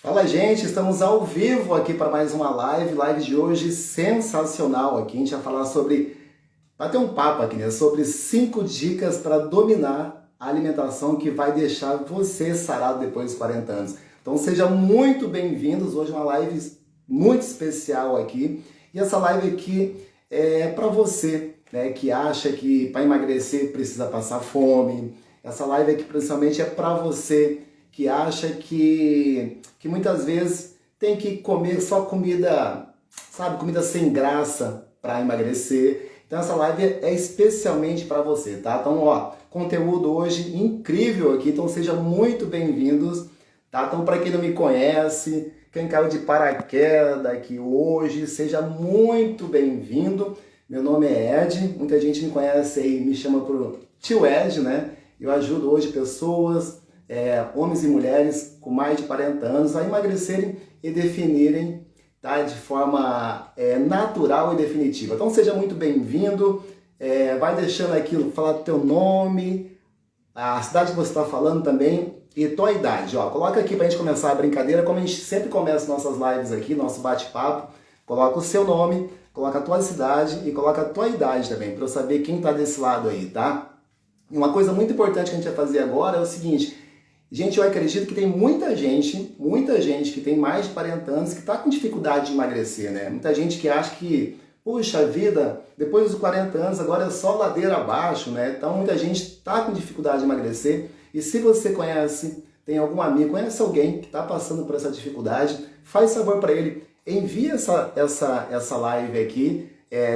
Fala, gente, estamos ao vivo aqui para mais uma live de hoje sensacional aqui. A gente vai falar sobre, bater um papo aqui, né? Sobre 5 dicas para dominar a alimentação que vai deixar você sarado depois dos 40 anos. Então sejam muito bem-vindos, hoje é uma live muito especial aqui. E essa live aqui é para você, né, que acha que para emagrecer precisa passar fome. Essa live aqui principalmente é para você que acha que muitas vezes tem que comer só comida, sabe, comida sem graça para emagrecer. Então essa live é especialmente para você, tá? Então, ó, conteúdo hoje incrível aqui, então sejam muito bem-vindos, tá? Então, para quem não me conhece, quem caiu de paraquedas aqui hoje, seja muito bem-vindo. Meu nome é Ed, muita gente me conhece aí, me chama por Tio Ed, né? Eu ajudo hoje pessoas, homens e mulheres com mais de 40 anos a emagrecerem e definirem, tá, de forma natural e definitiva. Então seja muito bem-vindo, vai deixando aqui, falar do teu nome, a cidade que você está falando também e tua idade. Ó, coloca aqui para a gente começar a brincadeira, como a gente sempre começa nossas lives aqui, nosso bate-papo, coloca o seu nome, coloca a tua cidade e coloca a tua idade também, para eu saber quem está desse lado aí, tá? E uma coisa muito importante que a gente vai fazer agora é o seguinte: gente, eu acredito que tem muita gente que tem mais de 40 anos que está com dificuldade de emagrecer, né? Muita gente que acha que, puxa vida, depois dos 40 anos agora é só ladeira abaixo, né? Então muita gente está com dificuldade de emagrecer. E se você conhece, tem algum amigo, conhece alguém que está passando por essa dificuldade, faz favor para ele, envia essa live aqui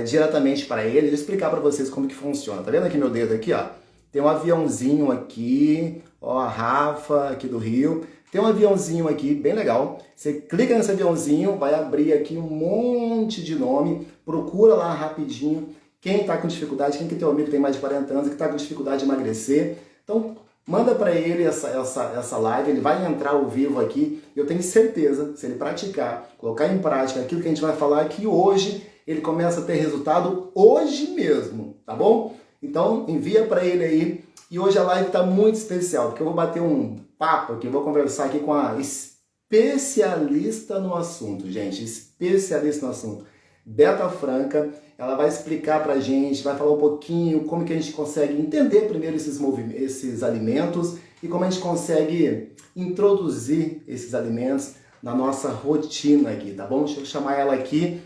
diretamente para ele explicar para vocês como que funciona. Tá vendo aqui meu dedo aqui, ó? Tem um aviãozinho aqui, ó, a Rafa aqui do Rio. Tem um aviãozinho aqui, bem legal. Você clica nesse aviãozinho, vai abrir aqui um monte de nome. Procura lá rapidinho quem está com dificuldade, quem que é teu amigo que tem mais de 40 anos, que está com dificuldade de emagrecer. Então, manda para ele essa live, ele vai entrar ao vivo aqui. Eu tenho certeza, se ele praticar, colocar em prática aquilo que a gente vai falar aqui hoje, ele começa a ter resultado hoje mesmo, tá bom? Então envia para ele aí. E hoje a live está muito especial, porque eu vou bater um papo aqui, eu vou conversar aqui com a especialista no assunto, gente, especialista no assunto, Beta Franca. Ela vai explicar pra gente, vai falar um pouquinho como que a gente consegue entender primeiro esses alimentos e como a gente consegue introduzir esses alimentos na nossa rotina aqui, tá bom? Deixa eu chamar ela aqui.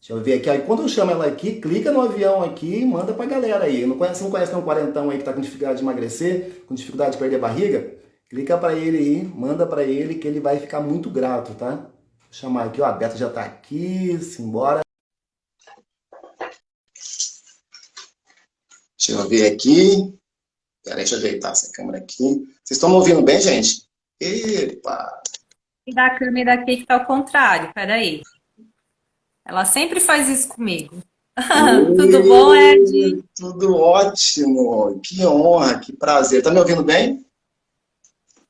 Deixa eu ver aqui. Aí, quando eu chamo ela aqui, clica no avião aqui e manda pra galera aí. Não conhece nenhum quarentão aí que tá com dificuldade de emagrecer, com dificuldade de perder a barriga? Clica pra ele aí, manda pra ele que ele vai ficar muito grato, tá? Vou chamar aqui, ó, a Beta já tá aqui, simbora. Deixa eu ver aqui. Peraí, deixa eu ajeitar essa câmera aqui. Vocês estão me ouvindo bem, gente? Epa! E da câmera aqui que tá ao contrário, peraí. Ela sempre faz isso comigo. Tudo bom, Ed? Tudo ótimo! Que honra, que prazer. Tá me ouvindo bem?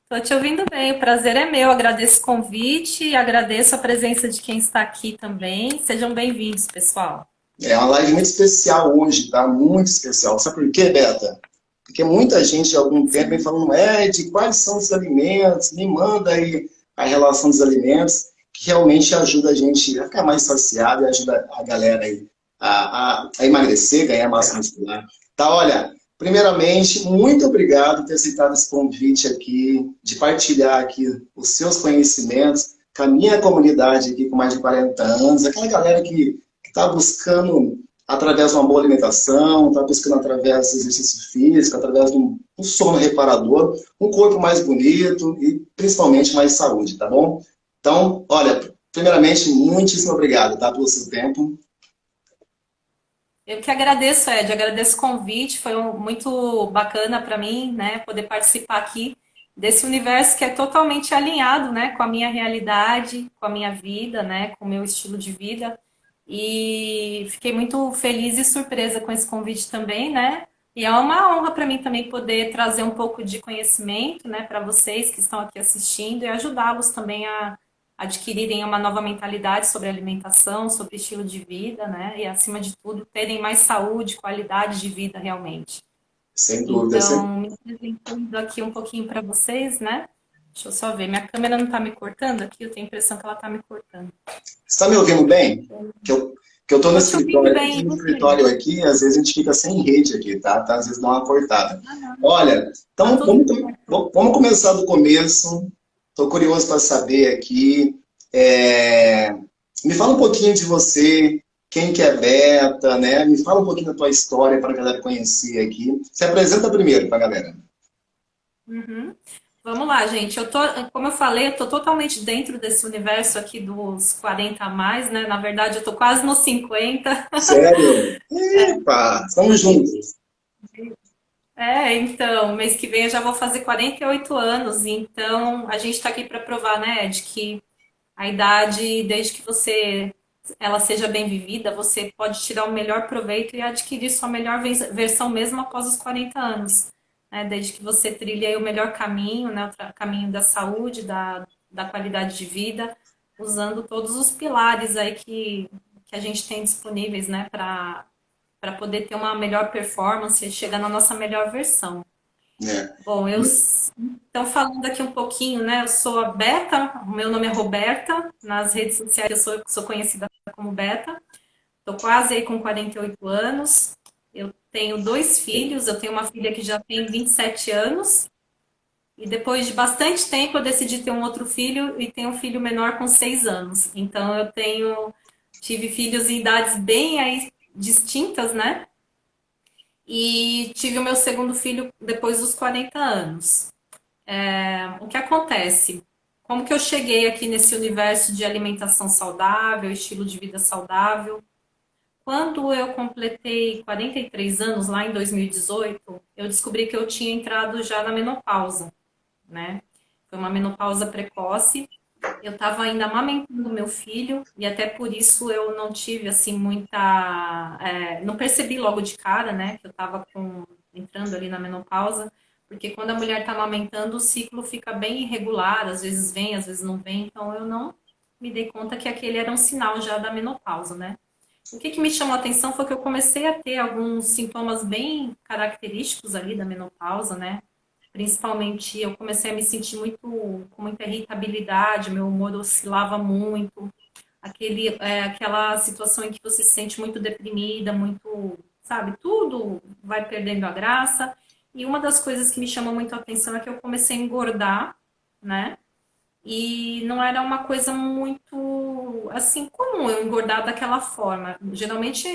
Tô te ouvindo bem, o prazer é meu. Agradeço o convite e agradeço a presença de quem está aqui também. Sejam bem-vindos, pessoal. É uma live muito especial hoje, tá? Muito especial. Sabe por quê, Beta? Porque muita gente há algum tempo vem Sim. falando, Ed, quais são os alimentos? Me manda aí a relação dos alimentos, que realmente ajuda a gente a ficar mais saciado e ajuda a galera aí a emagrecer, ganhar massa muscular. Tá, olha, primeiramente, muito obrigado por ter aceitado esse convite aqui, de partilhar aqui os seus conhecimentos com a minha comunidade aqui com mais de 40 anos, aquela galera que está buscando através de uma boa alimentação, está buscando através do exercício físico, através de um sono reparador, um corpo mais bonito e principalmente mais saúde, tá bom? Então, olha, primeiramente, muitíssimo obrigado, tá, pelo seu tempo. Eu que agradeço, Ed, agradeço o convite, foi muito bacana para mim, né, poder participar aqui desse universo que é totalmente alinhado, né, com a minha realidade, com a minha vida, né, com o meu estilo de vida. E fiquei muito feliz e surpresa com esse convite também, né? E é uma honra para mim também poder trazer um pouco de conhecimento, né, para vocês que estão aqui assistindo e ajudá-los também a adquirirem uma nova mentalidade sobre alimentação, sobre estilo de vida, né? E acima de tudo, terem mais saúde, qualidade de vida realmente. Sem dúvida. Então, me apresentando aqui um pouquinho para vocês, né? Deixa eu só ver. Minha câmera não tá me cortando aqui? Eu tenho a impressão que ela tá me cortando. Você está me ouvindo bem? Que eu, que eu tô no Tô te ouvindo escritório, bem, aqui e no você? escritório aqui, às vezes a gente fica sem rede aqui, tá? Às vezes dá uma cortada. Ah, não. Olha, Tá então tudo certo. vamos começar do começo. Estou curioso para saber aqui. é, Me fala um pouquinho de você, quem que é Beta, né? Me fala um pouquinho da tua história para a galera conhecer aqui. Se apresenta primeiro para a galera. Uhum. Vamos lá, gente. Como eu falei, eu tô totalmente dentro desse universo aqui dos 40 a mais, né? Na verdade, eu tô quase nos 50. Sério? Epa, estamos juntos. Então, mês que vem eu já vou fazer 48 anos, então a gente está aqui para provar, né, de que a idade, desde que ela seja bem vivida, você pode tirar o melhor proveito e adquirir sua melhor versão mesmo após os 40 anos, né? Desde que você trilhe aí o melhor caminho, né? O caminho da saúde, da qualidade de vida, usando todos os pilares aí que a gente tem disponíveis, né? Para poder ter uma melhor performance e chegar na nossa melhor versão. É. Bom, então falando aqui um pouquinho, né? Eu sou a Beta, o meu nome é Roberta, nas redes sociais eu sou conhecida como Beta. Estou quase aí com 48 anos. Eu tenho dois filhos, eu tenho uma filha que já tem 27 anos, e depois de bastante tempo eu decidi ter um outro filho e tenho um filho menor com 6 anos. Então tive filhos em idades bem aí distintas, né? E tive o meu segundo filho depois dos 40 anos. O que acontece? Como que eu cheguei aqui nesse universo de alimentação saudável, estilo de vida saudável? Quando eu completei 43 anos, lá em 2018, eu descobri que eu tinha entrado já na menopausa, né? Foi uma menopausa precoce. Eu estava ainda amamentando meu filho e até por isso eu não tive assim não percebi logo de cara, né, que eu estava entrando ali na menopausa, porque quando a mulher está amamentando o ciclo fica bem irregular, às vezes vem, às vezes não vem, então eu não me dei conta que aquele era um sinal já da menopausa, né? O que me chamou a atenção foi que eu comecei a ter alguns sintomas bem característicos ali da menopausa, né? Principalmente eu comecei a me sentir com muita irritabilidade, meu humor oscilava muito, aquela situação em que você se sente muito deprimida, muito, sabe, tudo vai perdendo a graça. E uma das coisas que me chamou muito a atenção é que eu comecei a engordar, né? E não era uma coisa muito assim comum eu engordar daquela forma. Geralmente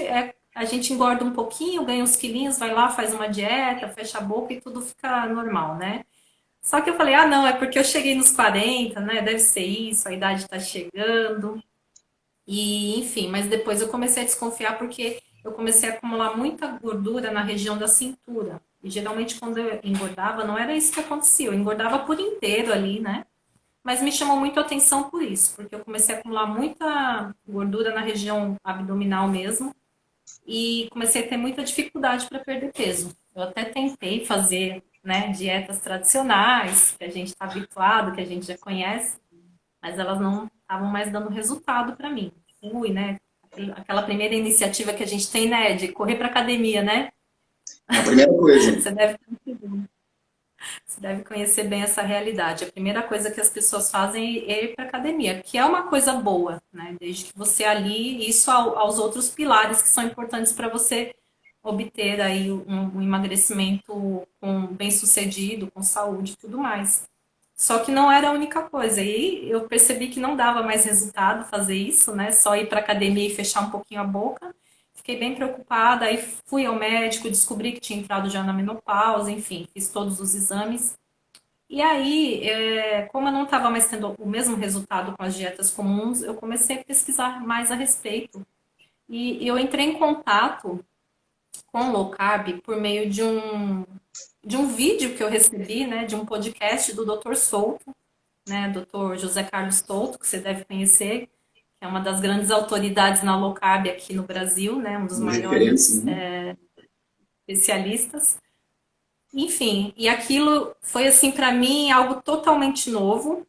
a gente engorda um pouquinho, ganha uns quilinhos, vai lá, faz uma dieta, fecha a boca e tudo fica normal, né? Só que eu falei, ah, não, é porque eu cheguei nos 40, né? Deve ser isso, a idade tá chegando. E, enfim, mas depois eu comecei a desconfiar porque eu comecei a acumular muita gordura na região da cintura. E geralmente quando eu engordava, não era isso que acontecia, eu engordava por inteiro ali, né? Mas me chamou muito a atenção por isso, porque eu comecei a acumular muita gordura na região abdominal mesmo e comecei a ter muita dificuldade para perder peso. Eu até tentei fazer, né, dietas tradicionais, que a gente está habituado, que a gente já conhece, mas elas não estavam mais dando resultado para mim. Fui, né, aquela primeira iniciativa que a gente tem, né, de correr para academia, né? A primeira coisa. Você deve Você deve conhecer bem essa realidade. A primeira coisa que as pessoas fazem é ir para academia, que é uma coisa boa, né? Desde que você alie isso aos outros pilares que são importantes para você obter aí um emagrecimento bem-sucedido, com saúde e tudo mais. Só que não era a única coisa. E eu percebi que não dava mais resultado fazer isso, né? Só ir para academia e fechar um pouquinho a boca. Fiquei bem preocupada, aí fui ao médico, descobri que tinha entrado já na menopausa, enfim, fiz todos os exames. E aí, como eu não estava mais tendo o mesmo resultado com as dietas comuns, eu comecei a pesquisar mais a respeito. E eu entrei em contato com o low carb por meio de um vídeo que eu recebi, né, de um podcast do Dr. Souto, né, Dr. José Carlos Souto, que você deve conhecer, que é uma das grandes autoridades na low carb aqui no Brasil, né, um dos Referência, maiores né? especialistas. Enfim, e aquilo foi assim para mim algo totalmente novo,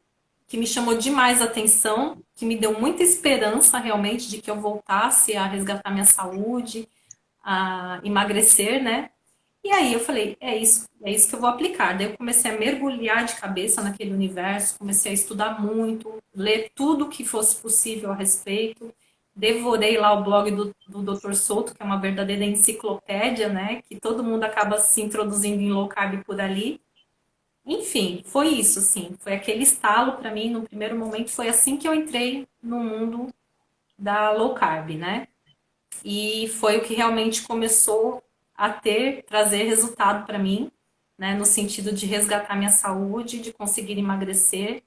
que me chamou demais a atenção, que me deu muita esperança realmente de que eu voltasse a resgatar minha saúde, a emagrecer, né? E aí eu falei, é isso que eu vou aplicar. Daí eu comecei a mergulhar de cabeça naquele universo, comecei a estudar muito, ler tudo que fosse possível a respeito. Devorei lá o blog do Dr. Souto, que é uma verdadeira enciclopédia, né? Que todo mundo acaba se introduzindo em low carb por ali. Enfim, foi isso, assim. Foi aquele estalo para mim, no primeiro momento, foi assim que eu entrei no mundo da low carb, né? E foi o que realmente começou a trazer resultado para mim, né, no sentido de resgatar minha saúde, de conseguir emagrecer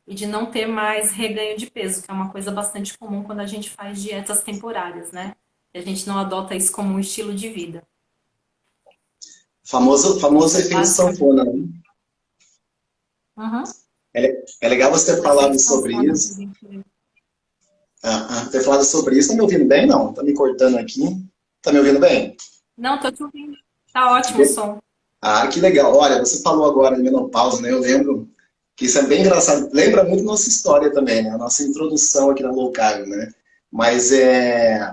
e de não ter mais reganho de peso, que é uma coisa bastante comum quando a gente faz dietas temporárias, né? E a gente não adota isso como um estilo de vida. Então Famoso foi efeito basicamente. sanfona, né? Uhum. É legal você ter O efeito falado sobre sanfona que a isso. gente. Ter falado sobre isso. Tá me ouvindo bem? Não, tá me cortando aqui. Tá me ouvindo bem? Não, tô te ouvindo. Tá ótimo o som. Que legal. Olha, você falou agora de menopausa, né? Eu lembro que isso é bem engraçado. Lembra muito nossa história também, né? A nossa introdução aqui na low carb, né? Mas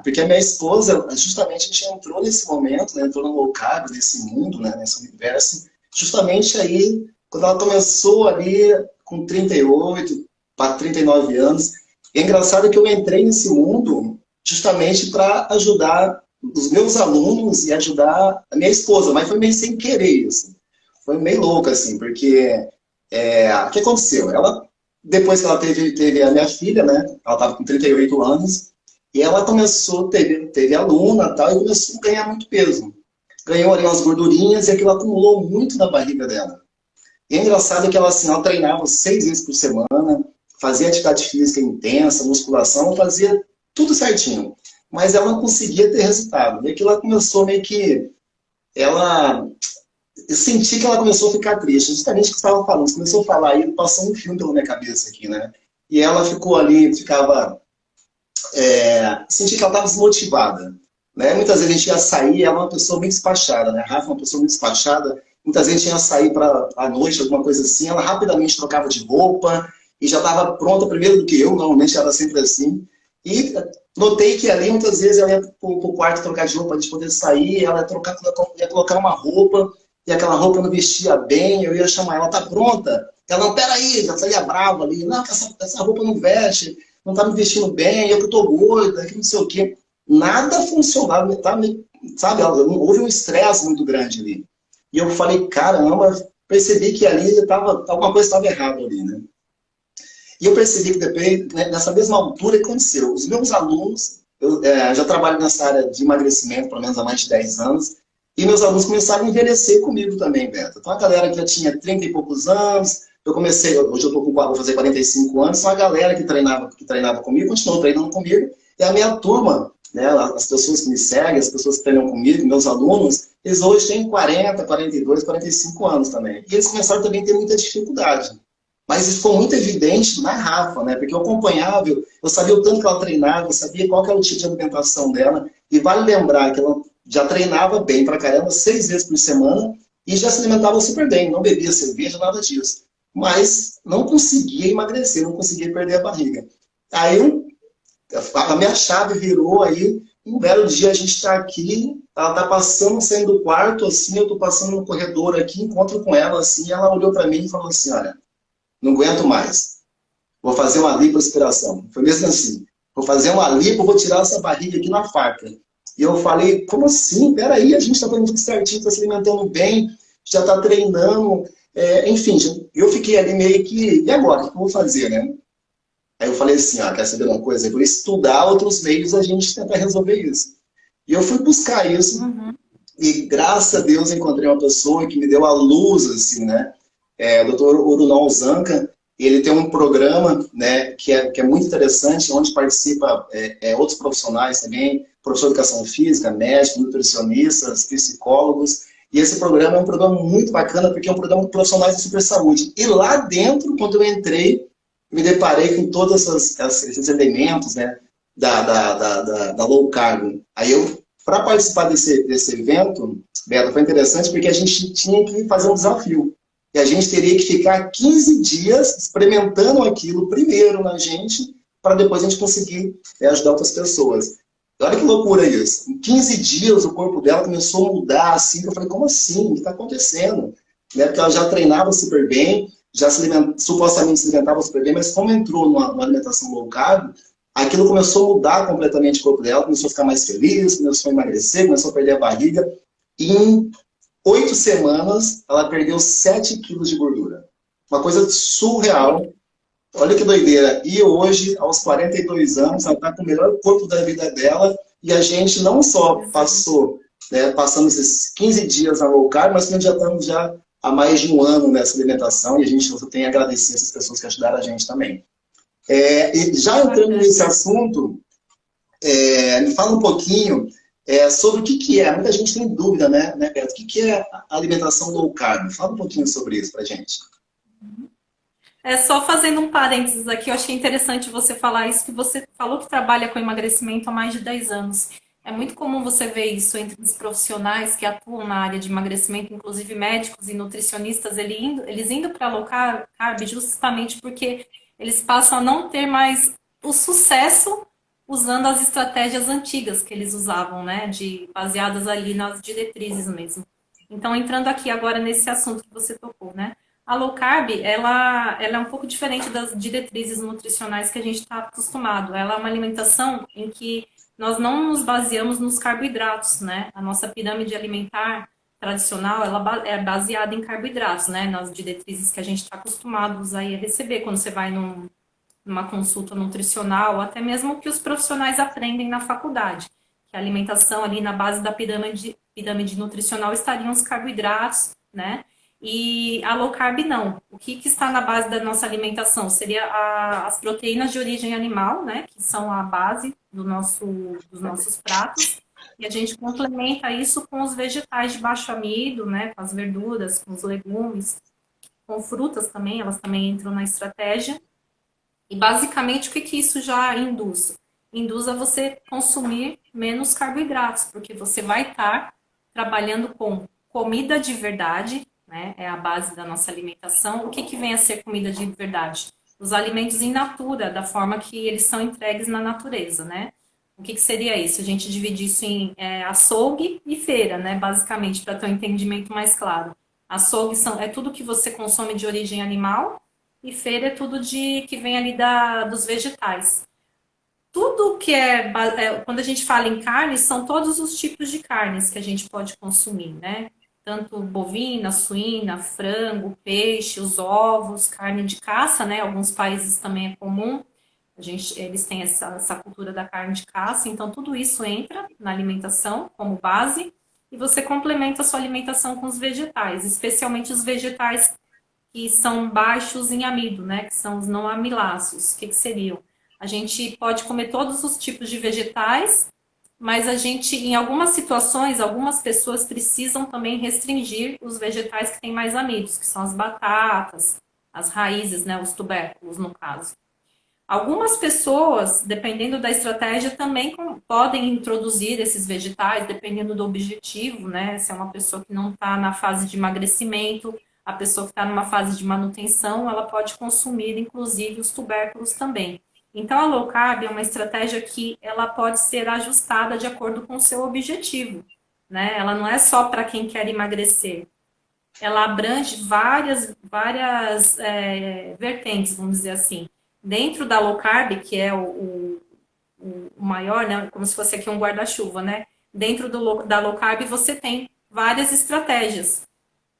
porque a minha esposa, justamente, a gente entrou nesse momento, né? Entrou no low carb, nesse mundo, né? Nesse universo, justamente aí, quando ela começou ali com 38 para 39 anos. E é engraçado que eu entrei nesse mundo justamente para ajudar os meus alunos e ajudar a minha esposa, mas foi meio sem querer isso. Foi meio louco, assim, porque o que aconteceu? Ela, depois que ela teve a minha filha, né? Ela estava com 38 anos, e ela começou, teve aluna e tal, e começou a ganhar muito peso. Ganhou ali umas gordurinhas e aquilo acumulou muito na barriga dela. E é engraçado que ela, assim, ela treinava 6 vezes por semana, fazia atividade física intensa, musculação, fazia tudo certinho. Mas ela não conseguia ter resultado. E aquilo ela começou meio que. Ela. Eu senti que ela começou a ficar triste, justamente o que você estava falando. Você começou a falar e passou um filme pela minha cabeça aqui, né? E ela ficou ali, ficava. Senti que ela estava desmotivada. Né? Muitas vezes a gente ia sair, ela é uma pessoa muito despachada, né? A Rafa é uma pessoa muito despachada. Muitas vezes a gente ia sair para a noite, alguma coisa assim, ela rapidamente trocava de roupa e já estava pronta primeiro do que eu, normalmente era sempre assim. E notei que ali, muitas vezes, ela ia para o quarto trocar de roupa para a gente poder sair, ela ia colocar uma roupa, e aquela roupa não vestia bem, eu ia chamar ela, tá pronta? Ela, não, peraí, já saía brava ali, não, essa roupa não veste, não tá me vestindo bem, eu que tô gorda, que não sei o quê. Nada funcionava, tá, sabe? Houve um estresse muito grande ali. E eu falei, caramba, percebi que ali alguma coisa estava errada ali, né? E eu percebi que depois, né, nessa mesma altura, que aconteceu. Os meus alunos, eu já trabalho nessa área de emagrecimento, pelo menos há mais de 10 anos, e meus alunos começaram a envelhecer comigo também, Beto. Então, a galera que já tinha 30 e poucos anos, eu comecei, hoje eu tô vou fazer 45 anos, então a galera que treinava comigo, continuou treinando comigo, e a minha turma, né, as pessoas que me seguem, as pessoas que treinam comigo, meus alunos, eles hoje têm 40, 42, 45 anos também. E eles começaram também a ter muita dificuldade. Mas isso ficou muito evidente na Rafa, né? Porque eu acompanhava, eu sabia o tanto que ela treinava, eu sabia qual que era o tipo de alimentação dela. E vale lembrar que ela já treinava bem pra caramba, 6 vezes por semana, e já se alimentava super bem, não bebia cerveja, nada disso. Mas não conseguia emagrecer, não conseguia perder a barriga. Aí a minha chave virou aí, um belo dia a gente está aqui, ela está passando, saindo do quarto, assim, eu estou passando no corredor aqui, encontro com ela, assim, ela olhou para mim e falou assim, olha, não aguento mais. Vou fazer uma lipoaspiração. Foi mesmo assim. Vou fazer uma lipo, vou tirar essa barriga aqui na faca. E eu falei, como assim? Peraí, a gente está fazendo tudo certinho, está se alimentando bem, já está treinando. Enfim, eu fiquei ali meio que, e agora? O que eu vou fazer, né? Aí eu falei assim, quer saber uma coisa? Eu vou estudar outros meios a gente tentar resolver isso. E eu fui buscar isso, Uhum. e graças a Deus encontrei uma pessoa que me deu a luz, assim, né? O Dr. Urunal Zanca, ele tem um programa, né, que é muito interessante, onde participa outros profissionais também, professor de educação física, médicos, nutricionistas, psicólogos, e esse programa é um programa muito bacana, porque é um programa de profissionais de super saúde. E lá dentro, quando eu entrei, me deparei com todos esses elementos, né, da low carb. Aí para participar desse evento, Beto, foi interessante porque a gente tinha que fazer um desafio. E a gente teria que ficar 15 dias experimentando aquilo primeiro na gente, para depois a gente conseguir ajudar outras pessoas. Olha que loucura isso. Em 15 dias o corpo dela começou a mudar assim. Eu falei, como assim? O que está acontecendo? Né? Porque ela já treinava super bem, já supostamente se alimentava super bem, mas como entrou numa alimentação low carb, aquilo começou a mudar completamente o corpo dela, começou a ficar mais feliz, começou a emagrecer, começou a perder a barriga. E em 8 semanas, ela perdeu 7 quilos de gordura. Uma coisa Olha surreal. Olha que doideira. E hoje, aos 42 anos, ela está com o melhor corpo da vida dela. E a gente não só que passamos esses 15 dias na low carb, mas também já estamos já há mais de um ano nessa alimentação. E a gente só tem a agradecer essas pessoas que ajudaram a gente também. E já entrando bacana. nesse assunto, me fala um pouquinho sobre o que, que é. Muita gente tem dúvida, né, Beto? O que, que é a alimentação low carb? Fala um pouquinho sobre isso para gente. É só fazendo um parênteses aqui, eu achei interessante você falar isso, que você falou que trabalha com emagrecimento há mais de 10 anos. É muito comum você ver isso entre os profissionais que atuam na área de emagrecimento, inclusive médicos e nutricionistas, eles indo para low carb justamente porque eles passam a não ter mais o sucesso usando as estratégias antigas que eles usavam, né, baseadas ali nas diretrizes mesmo. Então, entrando aqui agora nesse assunto que você tocou, né? A low carb, ela é um pouco diferente das diretrizes nutricionais que a gente está acostumado. Ela é uma alimentação em que nós não nos baseamos nos carboidratos, né? A nossa pirâmide alimentar tradicional, é baseada em carboidratos, né? Nas diretrizes que a gente está acostumado a usar e a receber quando você vai numa consulta nutricional, ou até mesmo que os profissionais aprendem na faculdade. Que a alimentação ali na base da pirâmide nutricional estariam os carboidratos, né? E a low carb não. O que está na base da nossa alimentação? Seria as proteínas de origem animal, né? Que são a base dos nossos pratos. E a gente complementa isso com os vegetais de baixo amido, né? Com as verduras, com os legumes, com frutas também, elas também entram na estratégia. E basicamente o que, que isso já induz? Induz a você consumir menos carboidratos, porque você vai estar trabalhando com comida de verdade, né? É a base da nossa alimentação. O que, que vem a ser comida de verdade? Os alimentos in natura, da forma que eles são entregues na natureza, né? O que, que seria isso? A gente divide isso em açougue e feira, né? Basicamente, para ter um entendimento mais claro. Açougue é tudo que você consome de origem animal, e feira é tudo que vem ali dos vegetais. Tudo que quando a gente fala em carne, são todos os tipos de carnes que a gente pode consumir, né? Tanto bovina, suína, frango, peixe, os ovos, carne de caça, né? Alguns países também é comum. Eles têm essa cultura da carne de caça, então tudo isso entra na alimentação como base e você complementa a sua alimentação com os vegetais, especialmente os vegetais que são baixos em amido, né? Que são os não amiláceos. O que seriam? A gente pode comer todos os tipos de vegetais, mas a gente, em algumas situações, algumas pessoas precisam também restringir os vegetais que têm mais amidos, que são as batatas, as raízes, né? Os tubérculos, no caso. Algumas pessoas, dependendo da estratégia, também podem introduzir esses vegetais, dependendo do objetivo, né? Se é uma pessoa que não está na fase de emagrecimento, a pessoa que está numa fase de manutenção, ela pode consumir, inclusive, os tubérculos também. Então, a low carb é uma estratégia que ela pode ser ajustada de acordo com o seu objetivo, né? Ela não é só para quem quer emagrecer. Ela abrange várias vertentes, vamos dizer assim. Dentro da low carb, que é o maior, né, como se fosse aqui um guarda-chuva, né? Dentro da low carb você tem várias estratégias.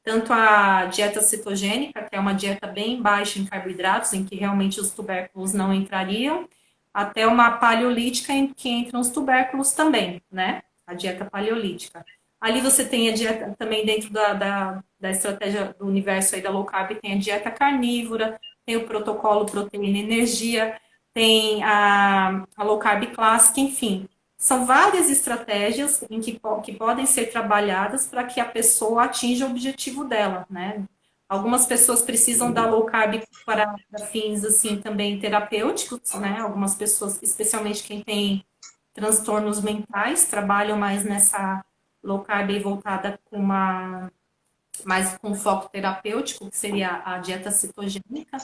Tanto a dieta cetogênica, que é uma dieta bem baixa em carboidratos, em que realmente os tubérculos não entrariam, até uma paleolítica em que entram os tubérculos também, né? A dieta paleolítica. Ali você tem a dieta também dentro da estratégia do universo aí da low carb, tem a dieta carnívora, tem o protocolo proteína e energia, tem a low carb clássica, enfim. São várias estratégias que podem ser trabalhadas para que a pessoa atinja o objetivo dela, né? Algumas pessoas precisam da low carb para fins, assim, também terapêuticos, né? Algumas pessoas, especialmente quem tem transtornos mentais, trabalham mais nessa low carb voltada mais com foco terapêutico, que seria a dieta cetogênica.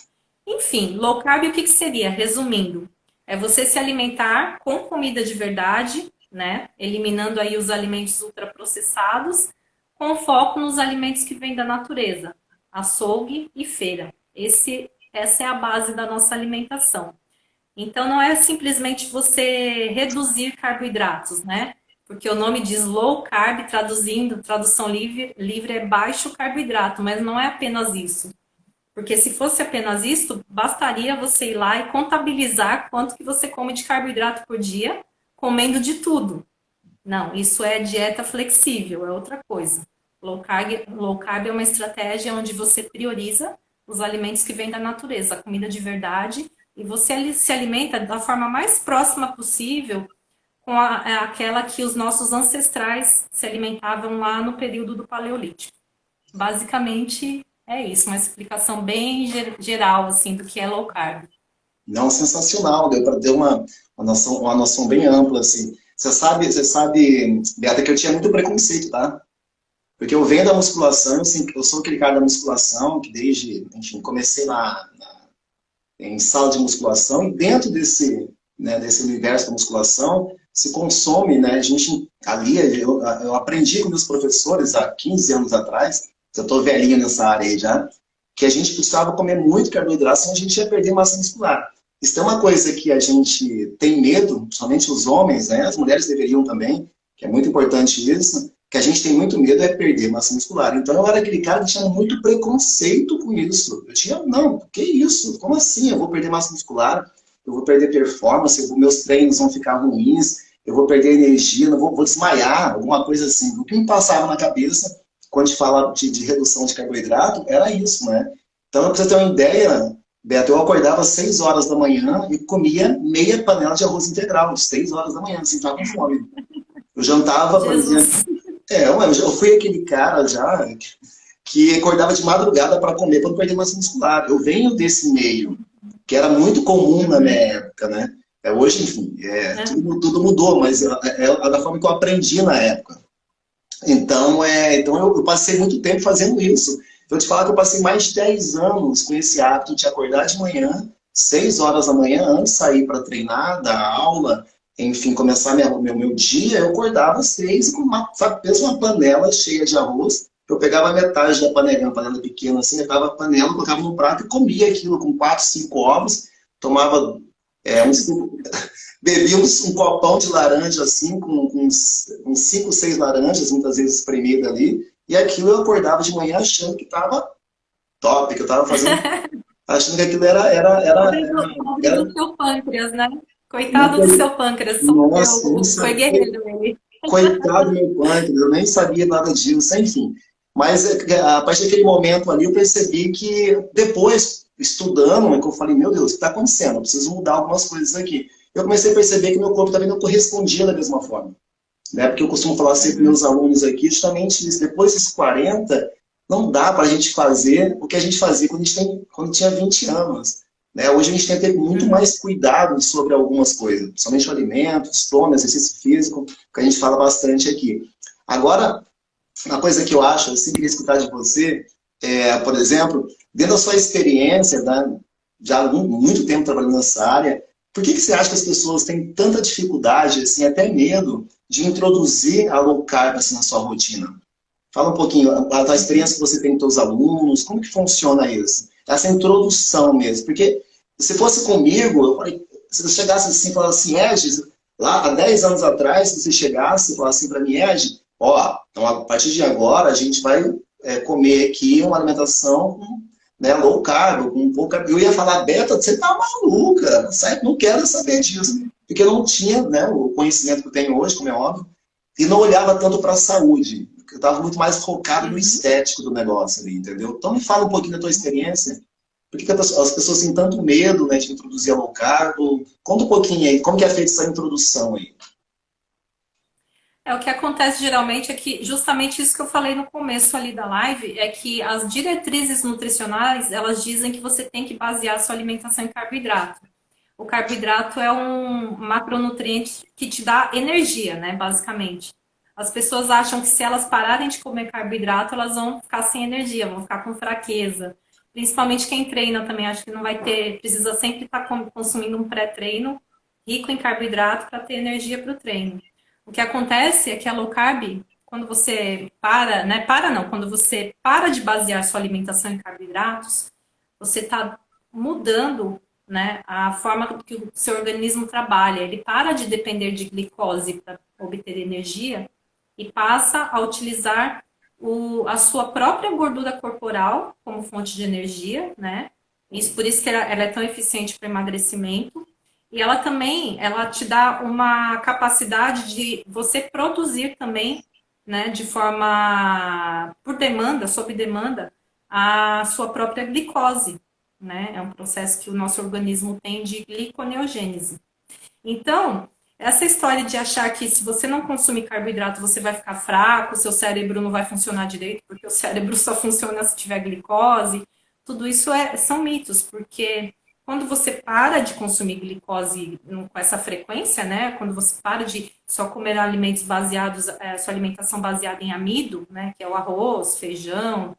Enfim, low carb o que seria? Resumindo, é você se alimentar com comida de verdade, né? Eliminando aí os alimentos ultraprocessados, com foco nos alimentos que vêm da natureza, açougue e feira. Essa é a base da nossa alimentação. Então, não é simplesmente você reduzir carboidratos, né? Porque o nome diz low carb, traduzindo, tradução livre é baixo carboidrato, mas não é apenas isso. Porque se fosse apenas isso, bastaria você ir lá e contabilizar quanto que você come de carboidrato por dia, comendo de tudo. Não, isso é dieta flexível, é outra coisa. Low carb é uma estratégia onde você prioriza os alimentos que vêm da natureza, a comida de verdade, e você se alimenta da forma mais próxima possível com aquela que os nossos ancestrais se alimentavam lá no período do Paleolítico. Basicamente é isso, uma explicação bem geral assim do que é low carb. Não, sensacional, deu para ter uma noção bem ampla, assim. Você sabe, Beata, que eu tinha muito preconceito, tá? Porque eu venho da musculação, assim, eu sou aquele cara da musculação, que desde, enfim, comecei em sala de musculação, e dentro desse, né, desse universo da musculação, se consome, né, a gente, ali, eu aprendi com meus professores há 15 anos atrás, eu estou velhinho nessa área aí já, que a gente precisava comer muito carboidrato, senão a gente ia perder massa muscular. Isso é uma coisa que a gente tem medo, somente os homens, né? As mulheres deveriam também, que é muito importante isso, que a gente tem muito medo é perder massa muscular. Então eu era aquele cara que tinha muito preconceito com isso. Eu tinha, não, que isso? Como assim? Eu vou perder massa muscular, eu vou perder performance, meus treinos vão ficar ruins, eu vou perder energia, não vou desmaiar, alguma coisa assim. O que me passava na cabeça quando a gente fala de redução de carboidrato era isso, né? Então, para você ter uma ideia, Beto, eu acordava às 6 horas da manhã e comia meia panela de arroz integral, às 6 horas da manhã, assim, estava com fome. Eu jantava, por exemplo. Jesus. Eu fui aquele cara já que acordava de madrugada para comer para não perder massa muscular. Eu venho desse meio, que era muito comum na minha época, né? Hoje, enfim, tudo mudou, mas é da forma que eu aprendi na época. Então eu passei muito tempo fazendo isso. Vou te falar que eu passei mais de 10 anos com esse hábito de acordar de manhã, 6 horas da manhã, antes de sair para treinar, dar aula, enfim, começar meu dia, eu acordava às 6 com pensa uma panela cheia de arroz, eu pegava metade da panela, uma panela pequena assim, eu pegava a panela, colocava no prato e comia aquilo com 4, 5 ovos, tomava uns bebia um copão de laranja, assim, com uns 5, 6 laranjas, muitas vezes espremidas ali, e aquilo eu acordava de manhã achando que estava top, que eu estava fazendo, achando que aquilo Pobre era do seu pâncreas, né? Coitado do seu pâncreas, nossa, eu não sofreu, foi sabia, guerreiro ele. coitado do meu pâncreas, eu nem sabia nada disso, enfim. Mas a partir daquele momento ali eu percebi que depois, estudando, que eu falei, meu Deus, o que está acontecendo? Eu preciso mudar algumas coisas aqui. Eu comecei a perceber que meu corpo também não correspondia da mesma forma. Né? Porque eu costumo falar sempre com meus alunos aqui, justamente isso. Depois dos 40, não dá para a gente fazer o que a gente fazia quando tinha 20 anos. Né? Hoje a gente tem que ter muito mais cuidado sobre algumas coisas, principalmente alimentos, sono, exercício físico, que a gente fala bastante aqui. Agora, uma coisa que eu acho, assim, queria escutar de você, por exemplo, dentro da sua experiência, né, já há muito tempo trabalhando nessa área, por que você acha que as pessoas têm tanta dificuldade, assim, até medo, de introduzir a low carb assim, na sua rotina? Fala um pouquinho, a tua experiência que você tem com seus alunos, como que funciona isso? Essa introdução mesmo, porque se fosse comigo, eu falei, se eu chegasse assim e falasse assim, Ed, lá há 10 anos atrás, se você chegasse e falasse assim para mim, Ed, ó, então a partir de agora a gente vai comer aqui uma alimentação né, low carb, com pouca. Eu ia falar, Beta, você tá maluca, não quero saber disso. Porque eu não tinha né, o conhecimento que eu tenho hoje, como é óbvio, e não olhava tanto para a saúde. Eu estava muito mais focado no estético do negócio ali, entendeu? Então me fala um pouquinho da tua experiência. Por que as pessoas têm tanto medo né, de introduzir a low carb? Conta um pouquinho aí, como que é feita essa introdução aí? O que acontece geralmente é que justamente isso que eu falei no começo ali da live é que as diretrizes nutricionais, elas dizem que você tem que basear a sua alimentação em carboidrato. O carboidrato é um macronutriente que te dá energia, né, basicamente. As pessoas acham que se elas pararem de comer carboidrato, elas vão ficar sem energia, vão ficar com fraqueza. Principalmente quem treina também, acho que não vai ter, precisa sempre estar consumindo um pré-treino rico em carboidrato para ter energia para o treino. O que acontece é que a low carb, quando você para, né? Para não, quando você para de basear sua alimentação em carboidratos, você está mudando, né, a forma que o seu organismo trabalha. Ele para de depender de glicose para obter energia e passa a utilizar a sua própria gordura corporal como fonte de energia, né? Isso, por isso que ela é tão eficiente para emagrecimento. E ela também, ela te dá uma capacidade de você produzir também, né, de forma por demanda, sob demanda, a sua própria glicose, né? É um processo que o nosso organismo tem de gliconeogênese. Então, essa história de achar que se você não consumir carboidrato, você vai ficar fraco, seu cérebro não vai funcionar direito, porque o cérebro só funciona se tiver glicose, tudo isso são mitos, porque quando você para de consumir glicose com essa frequência, né? Quando você para de só comer alimentos baseados, sua alimentação baseada em amido, né? Que é o arroz, feijão,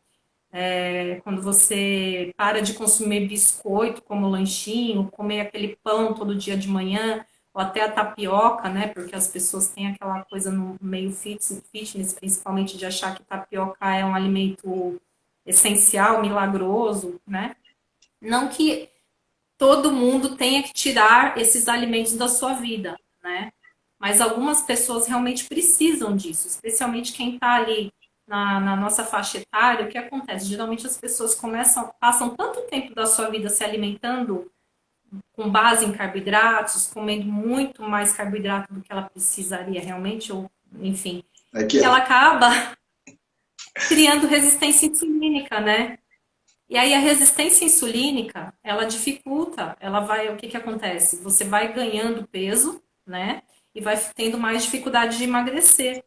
quando você para de consumir biscoito como lanchinho, comer aquele pão todo dia de manhã, ou até a tapioca, né? Porque as pessoas têm aquela coisa no meio fitness, principalmente de achar que tapioca é um alimento essencial, milagroso, né? Não que todo mundo tenha que tirar esses alimentos da sua vida, né? Mas algumas pessoas realmente precisam disso, especialmente quem está ali na nossa faixa etária. O que acontece? Geralmente as pessoas passam tanto tempo da sua vida se alimentando com base em carboidratos, comendo muito mais carboidrato do que ela precisaria realmente, ou enfim, Aqui, que ela ó. acaba criando resistência insulínica, né? E aí a resistência insulínica, ela dificulta, o que que acontece? Você vai ganhando peso, né? E vai tendo mais dificuldade de emagrecer.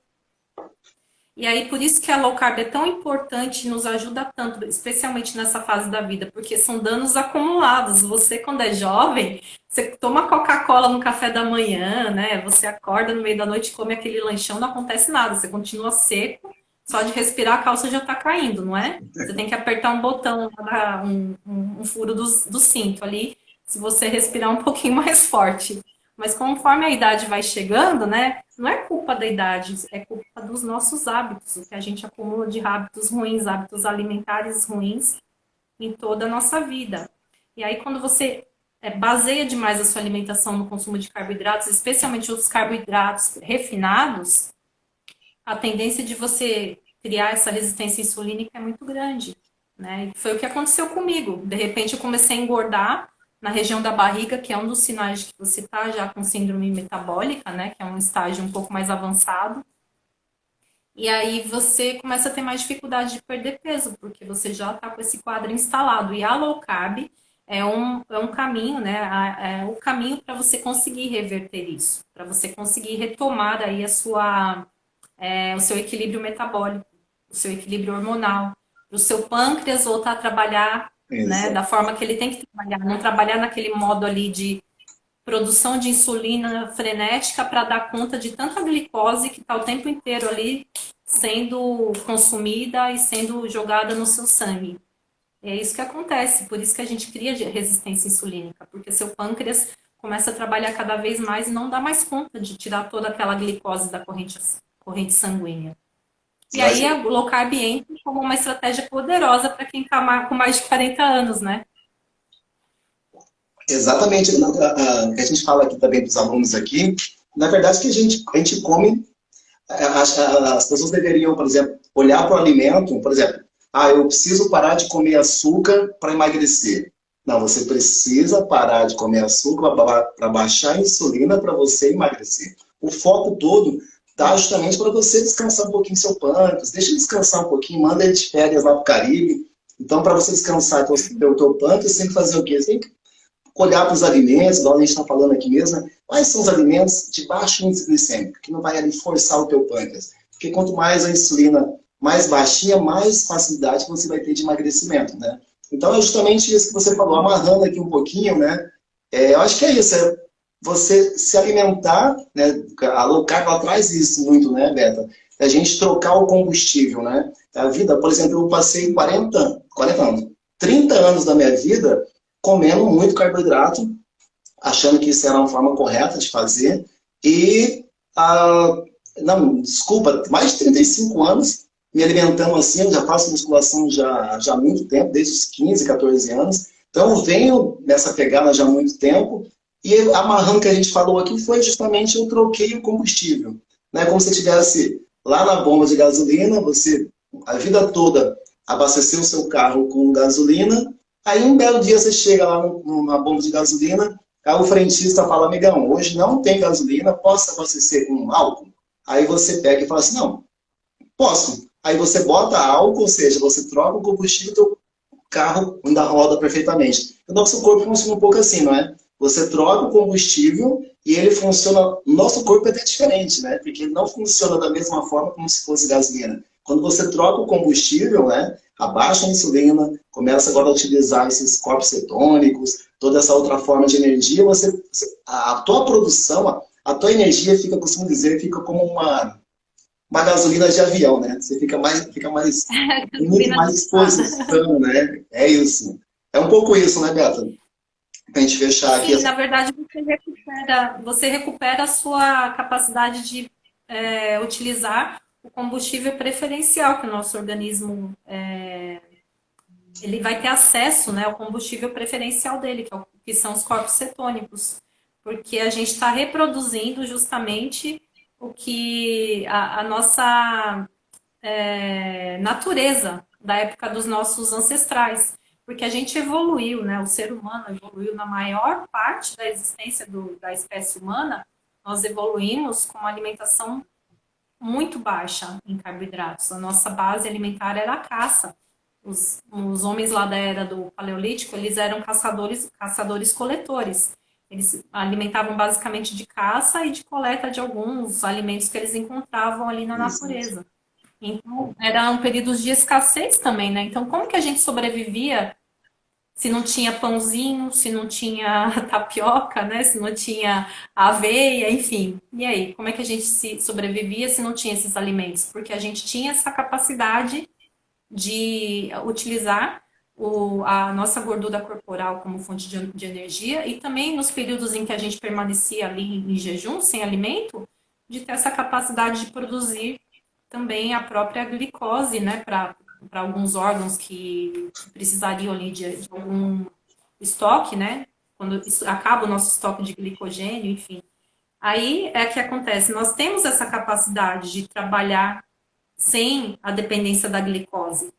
E aí, por isso que a low carb é tão importante e nos ajuda tanto, especialmente nessa fase da vida, porque são danos acumulados. Você, quando é jovem, você toma Coca-Cola no café da manhã, né? Você acorda no meio da noite e come aquele lanchão, não acontece nada. Você continua seco, só de respirar a calça já tá caindo, não é? Você tem que apertar um botão, um furo do cinto ali, se você respirar um pouquinho mais forte. Mas conforme a idade vai chegando, né? Não é culpa da idade, é culpa dos nossos hábitos, o que a gente acumula de hábitos ruins, hábitos alimentares ruins em toda a nossa vida. E aí, quando você baseia demais a sua alimentação no consumo de carboidratos, especialmente os carboidratos refinados, a tendência de você criar essa resistência insulínica é muito grande, né? E foi o que aconteceu comigo. De repente, eu comecei a engordar na região da barriga, que é um dos sinais de que você está já com síndrome metabólica, né? Que é um estágio um pouco mais avançado. E aí você começa a ter mais dificuldade de perder peso, porque você já está com esse quadro instalado. E a low carb é um caminho, né? É o caminho para você conseguir reverter isso, para você conseguir retomar aí o seu equilíbrio metabólico, o seu equilíbrio hormonal, o seu pâncreas voltar a trabalhar, né, da Exato. forma que ele tem que trabalhar, não trabalhar naquele modo ali de produção de insulina frenética para dar conta de tanta glicose que está o tempo inteiro ali sendo consumida e sendo jogada no seu sangue. É isso que acontece, por isso que a gente cria resistência insulínica, porque seu pâncreas começa a trabalhar cada vez mais e não dá mais conta de tirar toda aquela glicose da corrente sanguínea. E Mas, aí a low carb entra como uma estratégia poderosa para quem está com mais de 40 anos, né? exatamente, que a gente fala aqui também para os alunos aqui, na verdade que a gente come, as pessoas deveriam, por exemplo, olhar para o alimento, por exemplo, eu preciso parar de comer açúcar para emagrecer. Não, você precisa parar de comer açúcar para baixar a insulina para você emagrecer. O foco todo está justamente para você descansar um pouquinho seu pâncreas, deixa ele descansar um pouquinho, manda ele de férias lá para o Caribe. Então, para você descansar o teu pâncreas, você tem que fazer o quê? Você tem que olhar para os alimentos, igual a gente está falando aqui mesmo, né? Quais são os alimentos de baixo índice glicêmico, que não vai ali forçar o teu pâncreas. Porque quanto mais a insulina mais baixinha, mais facilidade você vai ter de emagrecimento, né? Então é justamente isso que você falou, amarrando aqui um pouquinho, né? Eu acho que é isso, é você se alimentar, né? A low carb ela traz isso muito, né, Beta? A gente trocar o combustível, né? A vida, por exemplo, eu passei 40 anos, 30 anos da minha vida comendo muito carboidrato, achando que isso era uma forma correta de fazer, e não, desculpa, mais de 35 anos me alimentando assim, eu já faço musculação já há muito tempo, desde os 15, 14 anos. Então eu venho nessa pegada já há muito tempo e amarrando o que a gente falou aqui foi justamente eu troquei o combustível. Né? Como se tivesse lá na bomba de gasolina, você a vida toda abasteceu o seu carro com gasolina, aí um belo dia você chega lá na bomba de gasolina, aí o frentista fala, amigão, hoje não tem gasolina, posso abastecer com álcool? Aí você pega e fala assim, não, posso. Aí você bota álcool, ou seja, você troca o combustível, teu carro ainda roda perfeitamente. O nosso corpo funciona um pouco assim, não é? Você troca o combustível e ele funciona. O nosso corpo é até diferente, né? Porque ele não funciona da mesma forma como se fosse gasolina. Quando você troca o combustível, né? Abaixa a insulina, começa agora a utilizar esses corpos cetônicos, toda essa outra forma de energia, a tua produção, a tua energia fica, costumo dizer, fica como uma gasolina de avião, né? Você tem muito Gasolina mais tostada. disposição, né? É isso. É um pouco isso, né, Beto? Pra gente fechar aqui Sim, essa. na verdade você recupera a sua capacidade de utilizar o combustível preferencial que o nosso organismo ele vai ter acesso, né, ao combustível preferencial dele, que são os corpos cetônicos, porque a gente está reproduzindo justamente o que a nossa natureza da época dos nossos ancestrais, porque a gente evoluiu, né? O ser humano evoluiu na maior parte da existência da espécie humana, nós evoluímos com uma alimentação muito baixa em carboidratos. A nossa base alimentar era a caça. Os homens lá da era do Paleolítico, eles eram caçadores-coletores. Eles alimentavam basicamente de caça e de coleta de alguns alimentos que eles encontravam ali na Isso. natureza. Então, eram períodos de escassez também, né? Então, como que a gente sobrevivia se não tinha pãozinho, se não tinha tapioca, né? Se não tinha aveia, enfim. E aí, como é que a gente se sobrevivia se não tinha esses alimentos? Porque a gente tinha essa capacidade de utilizar a nossa gordura corporal como fonte de energia e também nos períodos em que a gente permanecia ali em jejum, sem alimento, de ter essa capacidade de produzir também a própria glicose, né, para alguns órgãos que precisariam ali de algum estoque, né, quando acaba o nosso estoque de glicogênio, enfim. Aí é que acontece, nós temos essa capacidade de trabalhar sem a dependência da glicose.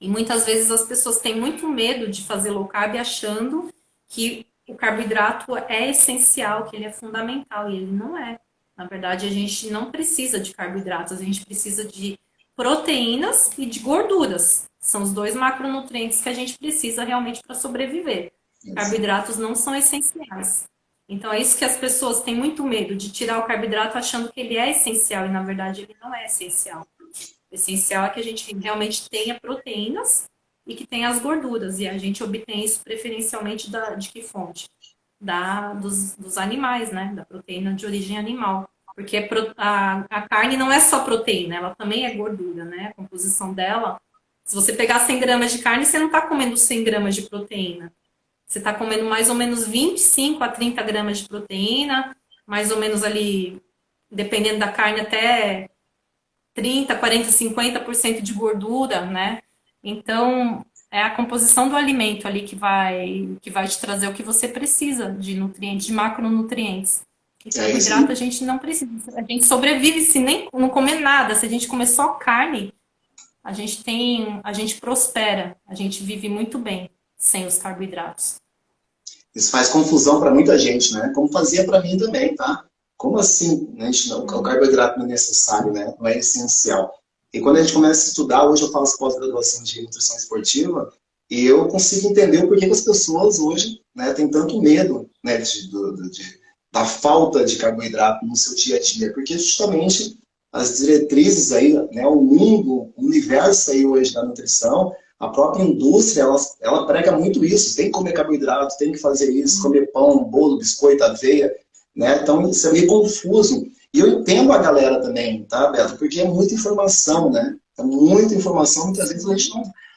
E muitas vezes as pessoas têm muito medo de fazer low carb achando que o carboidrato é essencial, que ele é fundamental, e ele não é. Na verdade, a gente não precisa de carboidratos, a gente precisa de proteínas e de gorduras. São os dois macronutrientes que a gente precisa realmente para sobreviver. Isso. Carboidratos não são essenciais. Então é isso que as pessoas têm muito medo de tirar o carboidrato achando que ele é essencial e na verdade ele não é essencial. O essencial é que a gente realmente tenha proteínas e que tenha as gorduras. E a gente obtém isso preferencialmente de que fonte? Dos animais, né? Da proteína de origem animal. Porque a carne não é só proteína, ela também é gordura, né? A composição dela. Se você pegar 100 gramas de carne, você não está comendo 100 gramas de proteína. Você está comendo mais ou menos 25 a 30 gramas de proteína, mais ou menos ali, dependendo da carne, até 30, 40, 50% de gordura, né? Então, é a composição do alimento ali que vai te trazer o que você precisa de nutrientes, de macronutrientes. E É isso carboidrato a aí. gente não precisa. A gente sobrevive se nem não comer nada. Se a gente comer só carne, a gente prospera, a gente vive muito bem sem os carboidratos. Isso faz confusão para muita gente, né? Como fazia para mim também, tá? Como assim? A gente não, o carboidrato não é necessário, né? Não é essencial. E quando a gente começa a estudar, hoje eu faço pós-graduação de nutrição esportiva, e eu consigo entender o porquê que as pessoas hoje, né, têm tanto medo, né, da falta de carboidrato no seu dia a dia, porque justamente as diretrizes aí, né, o mundo, o universo aí hoje da nutrição, a própria indústria, ela prega muito isso, tem que comer carboidrato, tem que fazer isso, comer pão, bolo, biscoito, aveia, né? Então isso é meio confuso. E eu entendo a galera também, tá, Beto? Porque é muita informação, né? É muita informação, muitas vezes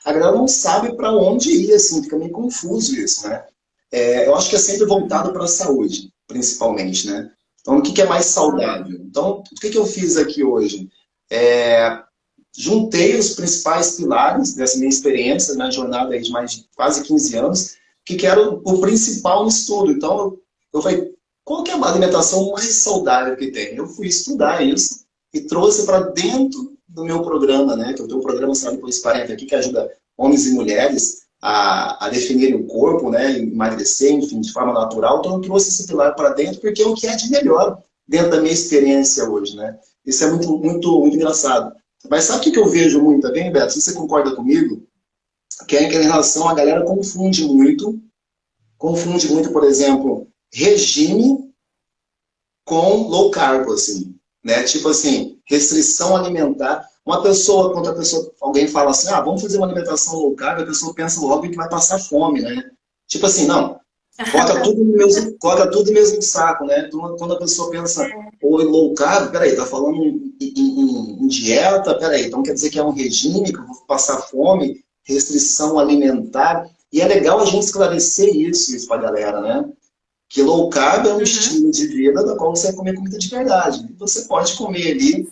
a galera não sabe para onde ir, assim, fica meio confuso isso, né? Eu acho que é sempre voltado para a saúde, principalmente, né? Então, o que que é mais saudável? Então, o que que eu fiz aqui hoje? Juntei os principais pilares dessa minha experiência na jornada aí de mais de quase 15 anos, que era o principal no estudo. Então, eu falei, qual que é a alimentação mais saudável que tem? Eu fui estudar isso e trouxe para dentro do meu programa, né? Que eu tenho um programa Saúde Depois dos 40 aqui, que ajuda homens e mulheres a definirem o corpo, né? Emagrecer, enfim, de forma natural. Então, eu trouxe esse pilar para dentro, porque é o que é de melhor dentro da minha experiência hoje, né? Isso é muito, muito, muito engraçado. Mas sabe o que eu vejo muito também, Beto? Se você concorda comigo, que é em relação a galera confunde muito, por exemplo, regime com low carb, assim, né? Tipo assim, restrição alimentar. Uma pessoa, quando alguém fala assim, vamos fazer uma alimentação low carb, a pessoa pensa logo que vai passar fome, né? Tipo assim, não, coloca tudo no mesmo saco, né? Então, quando a pessoa pensa, ou low carb, peraí, tá falando em dieta, peraí, então quer dizer que é um regime, que eu vou passar fome, restrição alimentar. E é legal a gente esclarecer isso pra galera, né? Que low carb é um estilo de vida da qual você vai comer comida de verdade. Você pode comer ali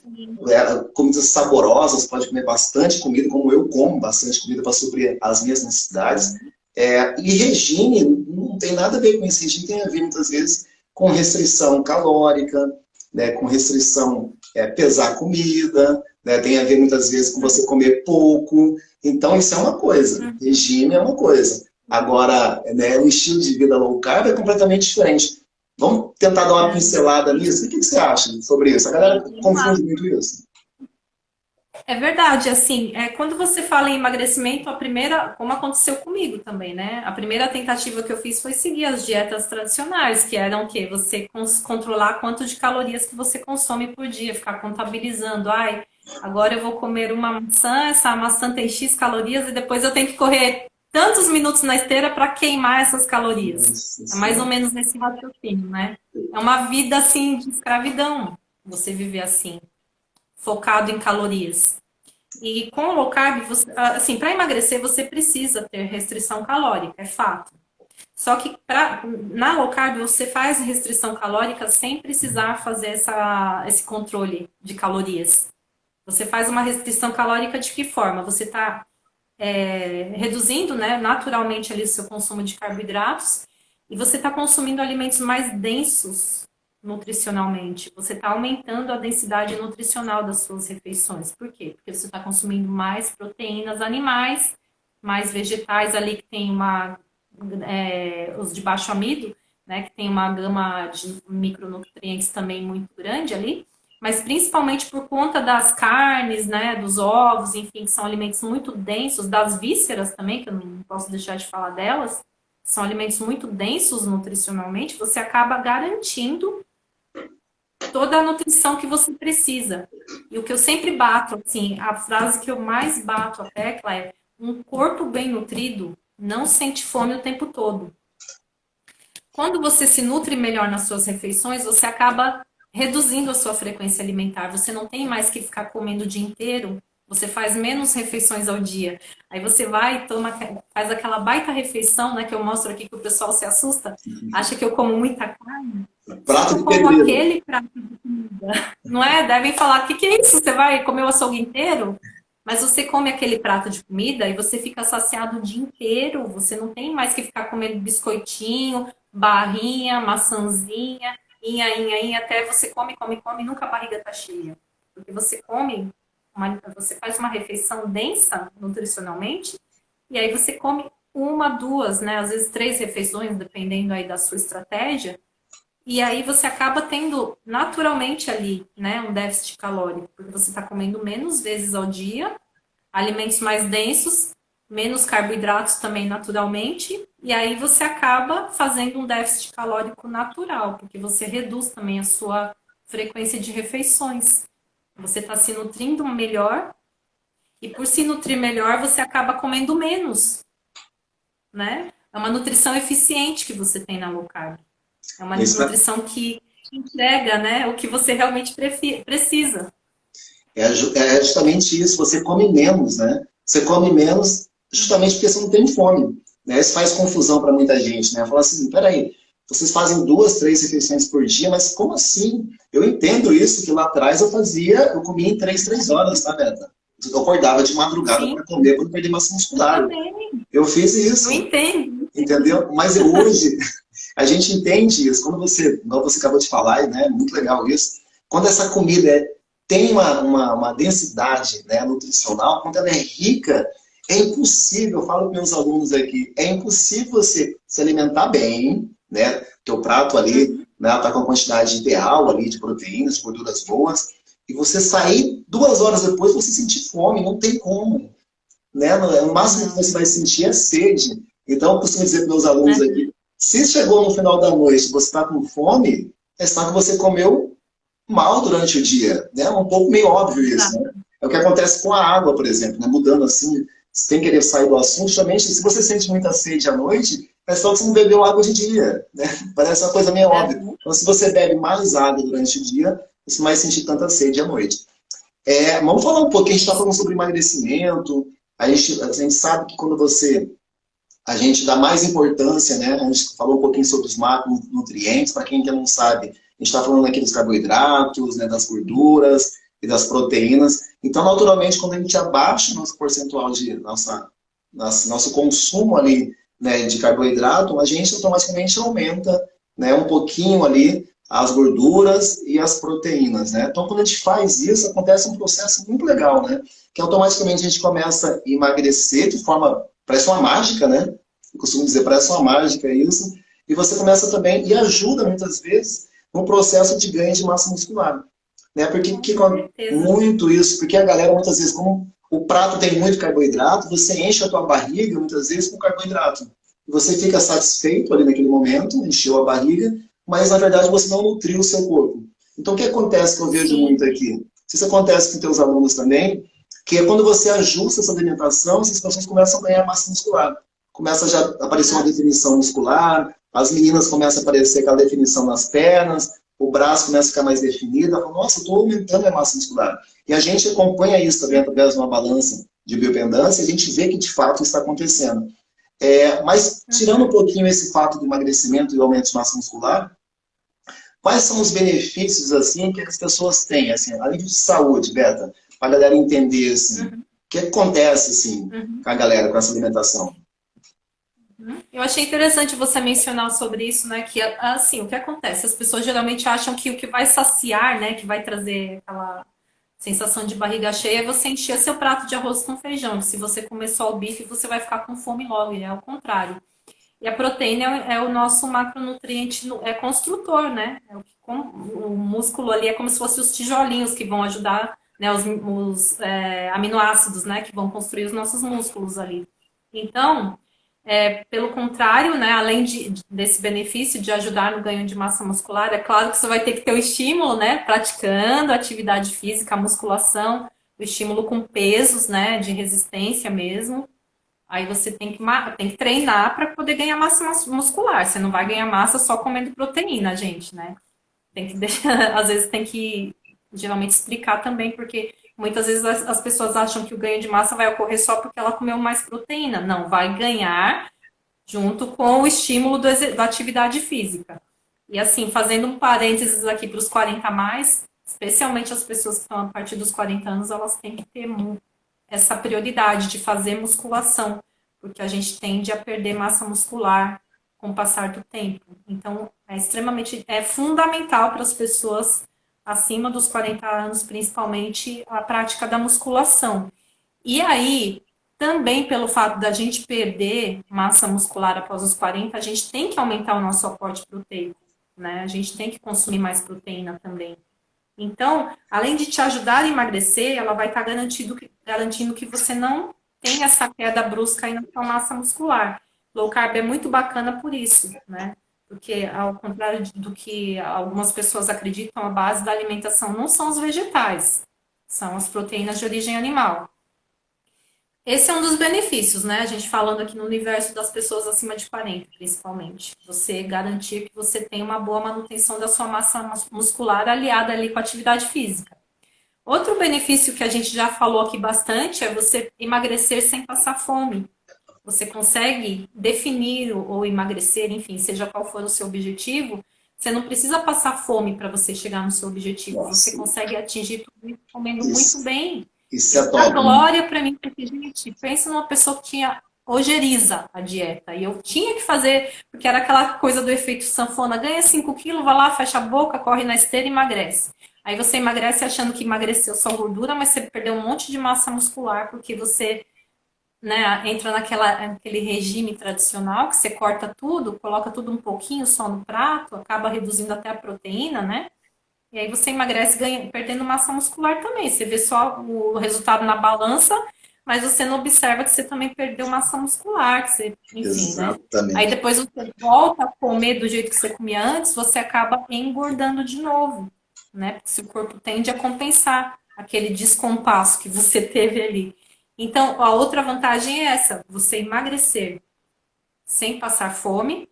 comidas saborosas, pode comer bastante comida, como eu como bastante comida para suprir as minhas necessidades. E regime não tem nada a ver com isso. Regime tem a ver, muitas vezes, com restrição calórica, né, com restrição pesar comida, né, tem a ver, muitas vezes, com você comer pouco. Então, isso é uma coisa. Regime é uma coisa. Agora, né, o estilo de vida low carb é completamente diferente. Vamos tentar dar uma pincelada nisso? O que você acha sobre isso? A galera confunde muito isso. É verdade, assim, quando você fala em emagrecimento, como aconteceu comigo também, né? A primeira tentativa que eu fiz foi seguir as dietas tradicionais, que eram o quê? Você controlar quanto de calorias que você consome por dia, ficar contabilizando, agora eu vou comer uma maçã, essa maçã tem X calorias e depois eu tenho que correr tantos minutos na esteira para queimar essas calorias. É mais ou menos nesse raciocínio, né? É uma vida, assim, de escravidão, você viver assim, focado em calorias. E com o low carb, assim, para emagrecer, você precisa ter restrição calórica, é fato. Só que na low carb, você faz restrição calórica sem precisar fazer esse controle de calorias. Você faz uma restrição calórica de que forma? Você está reduzindo, né, naturalmente ali o seu consumo de carboidratos e você está consumindo alimentos mais densos nutricionalmente. Você está aumentando a densidade nutricional das suas refeições. Por quê? Porque você está consumindo mais proteínas animais, mais vegetais ali que tem os de baixo amido, né, que tem uma gama de micronutrientes também muito grande ali, mas principalmente por conta das carnes, né, dos ovos, enfim, que são alimentos muito densos, das vísceras também, que eu não posso deixar de falar delas, são alimentos muito densos nutricionalmente, você acaba garantindo toda a nutrição que você precisa. E o que eu sempre bato, assim, a frase que eu mais bato a tecla é: um corpo bem nutrido não sente fome o tempo todo. Quando você se nutre melhor nas suas refeições, você acaba reduzindo a sua frequência alimentar. Você não tem mais que ficar comendo o dia inteiro. Você faz menos refeições ao dia. Aí você vai e faz aquela baita refeição, né? Que eu mostro aqui que o pessoal se assusta. Acha que eu como muita carne. Prato de como pedreiro. Aquele prato de comida. Não é? Devem falar, o que é isso? Você vai comer o açougue inteiro? Mas você come aquele prato de comida e você fica saciado o dia inteiro. Você não tem mais que ficar comendo biscoitinho, barrinha, maçãzinha, inha, até você come, e nunca a barriga tá cheia. Porque você você faz uma refeição densa nutricionalmente, e aí você come uma, duas, né? Às vezes 3 refeições, dependendo aí da sua estratégia, e aí você acaba tendo naturalmente ali, né, um déficit calórico, porque você está comendo menos vezes ao dia, alimentos mais densos, menos carboidratos também naturalmente, e aí você acaba fazendo um déficit calórico natural, porque você reduz também a sua frequência de refeições. Você está se nutrindo melhor, e por se nutrir melhor, você acaba comendo menos, né? É uma nutrição eficiente que você tem na low carb. É uma nutrição que entrega, né, o que você realmente precisa. É justamente isso, você come menos, né? Você come menos justamente porque você não tem fome, né? Isso faz confusão para muita gente, né? Fala assim, peraí, vocês fazem 2, 3 refeições por dia, mas como assim? Eu entendo isso, que lá atrás eu comia em 3 horas, tá, Beta? Eu acordava de madrugada Sim, para comer para não perder massa eu muscular. também. Eu fiz Eu isso, entendo. entendeu? Mas hoje, a gente entende isso. Quando igual você acabou de falar, né? Muito legal isso. Quando essa comida tem uma densidade, né, nutricional, quando ela é rica, é impossível, eu falo para meus alunos aqui, é impossível você se alimentar bem, né? Teu prato ali, Uhum. né, tá com a quantidade ideal ali de proteínas, gorduras boas, e você sair 2 horas depois você sentir fome, não tem como, né? O máximo que Não. você vai sentir é sede. Então, eu costumo dizer para meus alunos Uhum. aqui, se chegou no final da noite e você está com fome, é sinal que você comeu mal durante o dia, né? Um pouco meio óbvio isso, Exato. né? É o que acontece com a água, por exemplo, né? Mudando assim, sem querer sair do assunto, justamente se você sente muita sede à noite, é só que você não bebeu água de dia, né? Parece uma coisa meio óbvia. Uhum. Então, se você bebe mais água durante o dia, você não vai sentir tanta sede à noite. Vamos falar um pouquinho, a gente está falando sobre emagrecimento, a gente sabe que quando a gente dá mais importância, né? A gente falou um pouquinho sobre os macronutrientes, para quem ainda não sabe, a gente está falando aqui dos carboidratos, né, das gorduras e das proteínas. Então, naturalmente, quando a gente abaixa o nosso percentual nosso consumo ali, né, de carboidrato, a gente automaticamente aumenta, né, um pouquinho ali as gorduras e as proteínas, né? Então, quando a gente faz isso, acontece um processo muito legal, né? Que automaticamente a gente começa a emagrecer de forma, parece uma mágica, né? Eu costumo dizer, parece uma mágica isso. E você começa também, e ajuda muitas vezes, no processo de ganho de massa muscular. Né? Porque Com que, certeza. muito isso, porque a galera muitas vezes, como o prato tem muito carboidrato, você enche a tua barriga muitas vezes com carboidrato. E você fica satisfeito ali naquele momento, encheu a barriga, mas na verdade você não nutriu o seu corpo. Então o que acontece que eu vejo muito Sim. aqui? Se isso acontece com teus alunos também, que é quando você ajusta essa alimentação, essas pessoas começam a ganhar massa muscular. Começa já a aparecer uma Uhum. definição muscular, as meninas começam a aparecer aquela definição nas pernas, o braço começa a ficar mais definido, ela fala, nossa, eu estou aumentando a massa muscular. E a gente acompanha isso também através de uma balança de biopendância, a gente vê que de fato está acontecendo. Mas, tirando um Uhum. pouquinho esse fato do emagrecimento e aumento de massa muscular, quais são os benefícios, assim, que as pessoas têm, assim, além de saúde, Beta, para a galera entender, assim, o Uhum. que acontece, assim, Uhum. com a galera, com essa alimentação? Eu achei interessante você mencionar sobre isso, né? Que assim, o que acontece? As pessoas geralmente acham que o que vai saciar, né? Que vai trazer aquela sensação de barriga cheia é você encher seu prato de arroz com feijão. Se você comer só o bife, você vai ficar com fome logo, e é o contrário. E a proteína é o nosso macronutriente, é construtor, né? O músculo ali é como se fossem os tijolinhos que vão ajudar, né? Os aminoácidos, né? Que vão construir os nossos músculos ali. Então, pelo contrário, né, além desse benefício de ajudar no ganho de massa muscular, é claro que você vai ter que ter o estímulo, né, praticando atividade física, a musculação, o estímulo com pesos, né, de resistência mesmo. Aí você tem que treinar para poder ganhar massa muscular. Você não vai ganhar massa só comendo proteína, gente, né? Tem que deixar, às vezes tem que geralmente explicar também, porque muitas vezes as pessoas acham que o ganho de massa vai ocorrer só porque ela comeu mais proteína. Não, vai ganhar junto com o estímulo da atividade física. E assim, fazendo um parênteses aqui para os 40 a mais, especialmente as pessoas que estão a partir dos 40 anos, elas têm que ter essa prioridade de fazer musculação, porque a gente tende a perder massa muscular com o passar do tempo. Então, é fundamental para as pessoas acima dos 40 anos, principalmente, a prática da musculação. E aí, também pelo fato da gente perder massa muscular após os 40, a gente tem que aumentar o nosso aporte proteico, né? A gente tem que consumir mais proteína também. Então, além de te ajudar a emagrecer, ela vai estar garantindo que você não tenha essa queda brusca aí na sua massa muscular. Low carb é muito bacana por isso, né? Porque, ao contrário do que algumas pessoas acreditam, a base da alimentação não são os vegetais, são as proteínas de origem animal. Esse é um dos benefícios, né? A gente falando aqui no universo das pessoas acima de 40, principalmente. Você garantir que você tem uma boa manutenção da sua massa muscular aliada ali com a atividade física. Outro benefício que a gente já falou aqui bastante é você emagrecer sem passar fome. você consegue definir ou emagrecer, enfim, seja qual for o seu objetivo, você não precisa passar fome para você chegar no seu objetivo. Você Nossa, consegue atingir tudo isso comendo muito isso, bem. isso E é a top, né? glória para mim, porque, gente, pensa numa pessoa que tinha ojeriza a dieta. E eu tinha que fazer, porque era aquela coisa do efeito sanfona, ganha 5 quilos, vai lá, fecha a boca, corre na esteira e emagrece. Aí você emagrece achando que emagreceu só gordura, mas você perdeu um monte de massa muscular, porque você, né, entra naquele regime tradicional, que você corta tudo, coloca tudo um pouquinho só no prato, acaba reduzindo até a proteína, né? E aí você emagrece perdendo massa muscular também. Você vê só o resultado na balança, mas você não observa que você também perdeu massa muscular, que você, enfim, né? Aí Exatamente. depois você volta a comer do jeito que você comia antes, você acaba engordando de novo, né? Porque seu corpo tende a compensar aquele descompasso que você teve ali. Então, a outra vantagem é essa, você emagrecer sem passar fome,